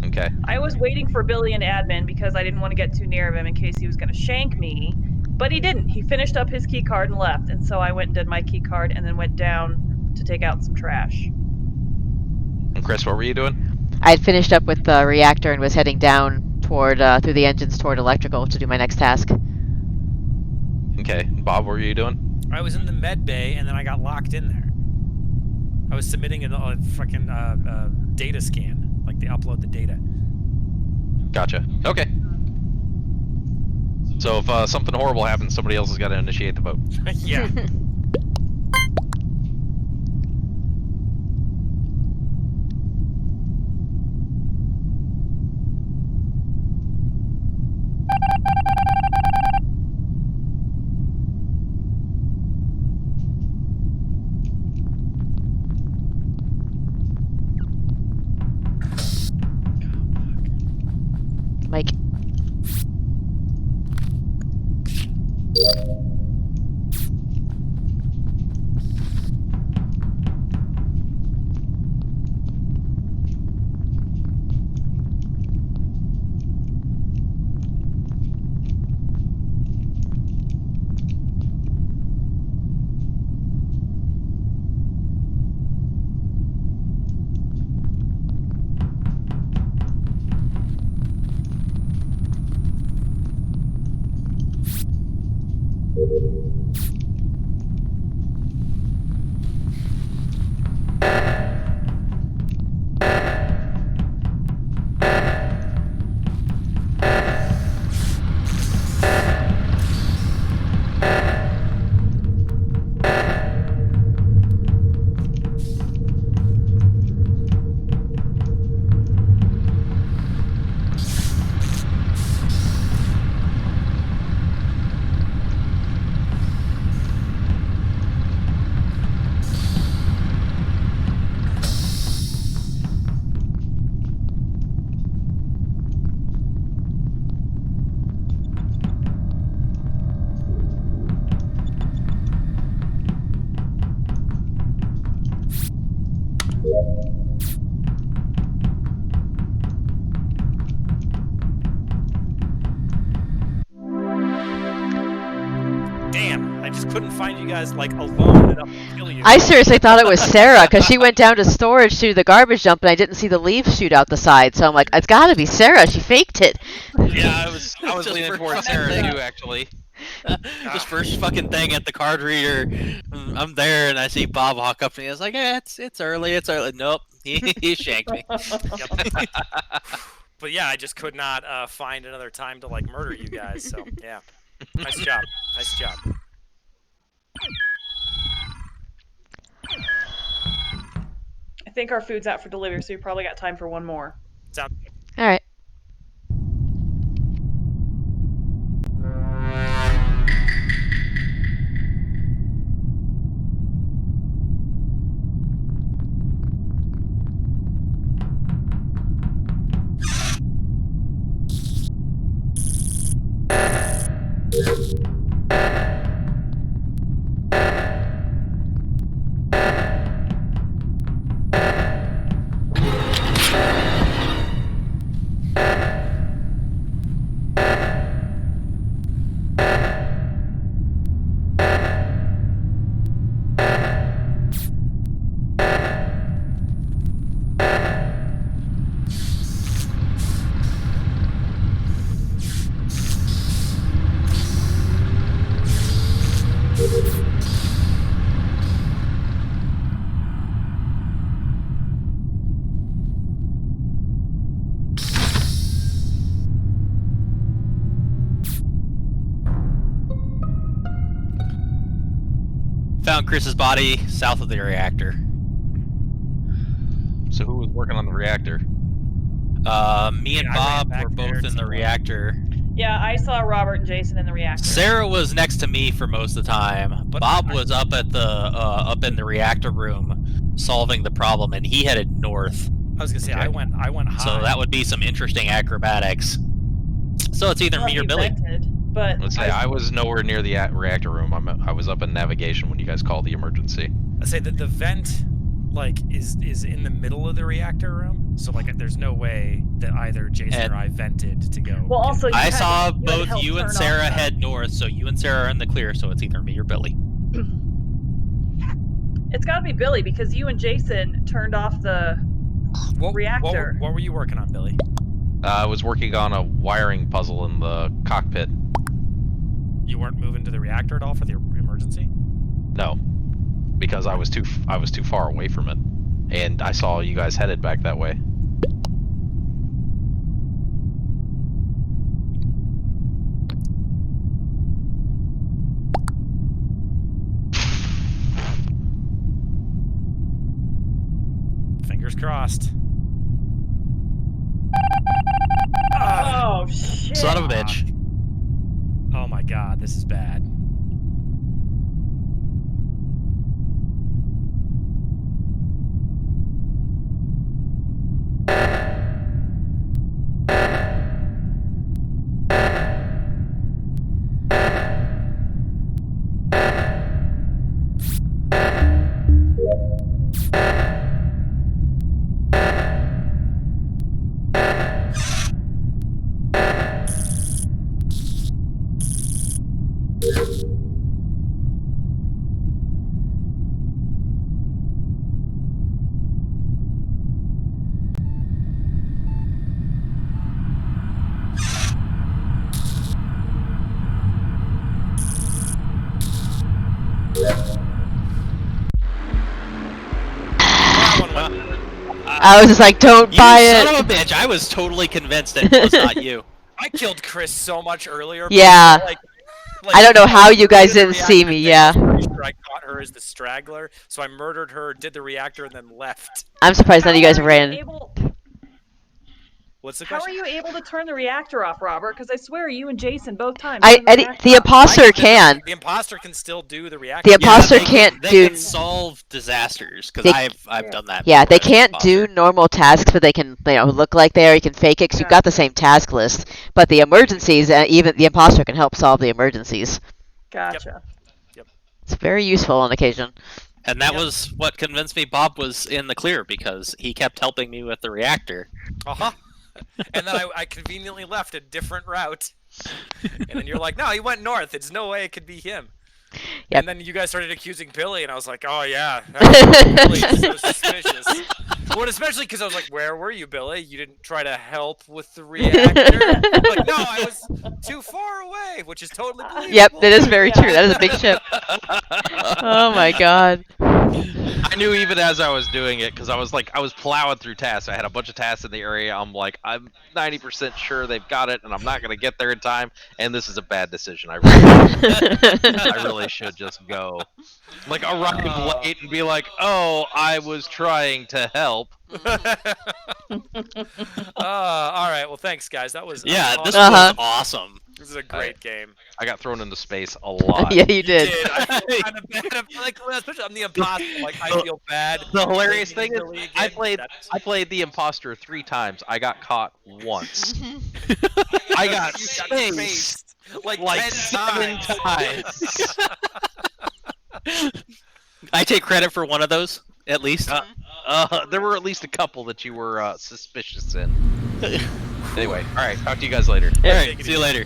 Okay. I was waiting for Billy in admin because I didn't want to get too near of him in case he was going to shank me. But he didn't. He finished up his key card and left. And so I went and did my key card and then went down to take out some trash. And Chris, what were you doing? I had finished up with the reactor and was heading down toward through the engines toward electrical to do my next task. Okay. Bob, what were you doing? I was in the med bay and then I got locked in there. I was submitting a fucking data scan, like they upload the data. Gotcha. Okay. So if something horrible happens, somebody else has got to initiate the vote. Yeah. Mike. damn, I just couldn't find you guys like alone enough to kill you. I seriously thought it was Sarah because she went down to storage to do the garbage dump and I didn't see the leaves shoot out the side. So I'm like, it's got to be Sarah. She faked it. Yeah, I was Just leaning for towards fucking Sarah thing. too, actually. Just first fucking thing at the card reader. I'm there and I see Bob walk up to me. I was like, yeah, it's early. It's early. Nope, he shanked me. But yeah, I just could not find another time to like murder you guys. So yeah, nice job. Nice job. I think our food's out for delivery, so we probably got time for one more. All right. Found Chris's body south of the reactor. So who was working on the reactor? Me and Yeah, I ran Bob back were there both in the somewhere. reactor. Yeah, I saw Robert and Jason in the reactor. Sarah was next to me for most of the time. But Bob was up at the up in the reactor room solving the problem, and he headed north. I was gonna say Okay. I went high. So that would be some interesting acrobatics. So it's either Well, me or he Billy. vented, but Let's say I was nowhere near the reactor room. I was up in navigation when you guys called the emergency. I say that the vent like is in the middle of the reactor room, so like there's no way that either Jason And- or I vented to go. well, also you I had to- saw you had to both help you and turn Sarah off the- head north, so you and Sarah are in the clear, so it's either me or Billy. It's got to be Billy because you and Jason turned off the. reactor. What were you working on, Billy? I was working on a wiring puzzle in the cockpit. You weren't moving to the reactor at all for the emergency? No, because I was too far away from it, and I saw you guys headed back that way. Fingers crossed. Oh shit! Son of a bitch. Oh my god, this is bad. That one went- I was just like, don't You buy son it. of a bitch! I was totally convinced that it was not you. I killed Chris so much earlier. Yeah. Like, I don't know how you guys did the didn't see reactor me, thing, yeah. I was pretty sure I caught her as the straggler, so I murdered her, did the reactor, and then left. I'm surprised none of you guys How are ran. What's the How are question? you able to turn the reactor off, Robert? Because I swear you and Jason both times. I, turned the Eddie, reactor the off. imposter can. The imposter can still do the reactor. The imposter they can't they do- can solve disasters because They- I've done that. Yeah, they before as an can't do imposter. normal tasks, but they can, look like they are. You can fake it because you've Yeah. got the same task list. But the emergencies, even the imposter can help solve the emergencies. Gotcha. It's very useful on occasion. And that Yep. was what convinced me Bob was in the clear because he kept helping me with the reactor. Uh-huh. And then I conveniently left a different route. And then you're like, no, he went north. There's no way it could be him. Yep. And then you guys started accusing Billy, and I was like, oh yeah, Billy is so suspicious. Well, especially because I was like, where were you, Billy? You didn't try to help with the reactor? Like, no, I was too far away, which is totally believable. Yep, that is very Yeah. true. That is a big ship. Oh my god. I knew even as I was doing it, because I was plowing through tasks. I had a bunch of tasks in the area. I'm like, I'm 90% sure they've got it, and I'm not gonna get there in time. And this is a bad decision. I really should just go, like, arrive late and be like, oh, I was trying to help. All right. Well, thanks, guys. That was Yeah, this awesome. was awesome. This is a great game. I got thrown into space a lot. Yeah, you did. I feel kind of bad. I'm like, well, especially I'm the imposter. Like, I feel bad. The hilarious blaming thing is, Billy I again. played the imposter 3 times. I got caught once. I got You spaced spaced like 7 10 times. I take credit for one of those, at least. There were at least a couple that you were suspicious in. Anyway, all right. Talk to you guys later. All right, see you later.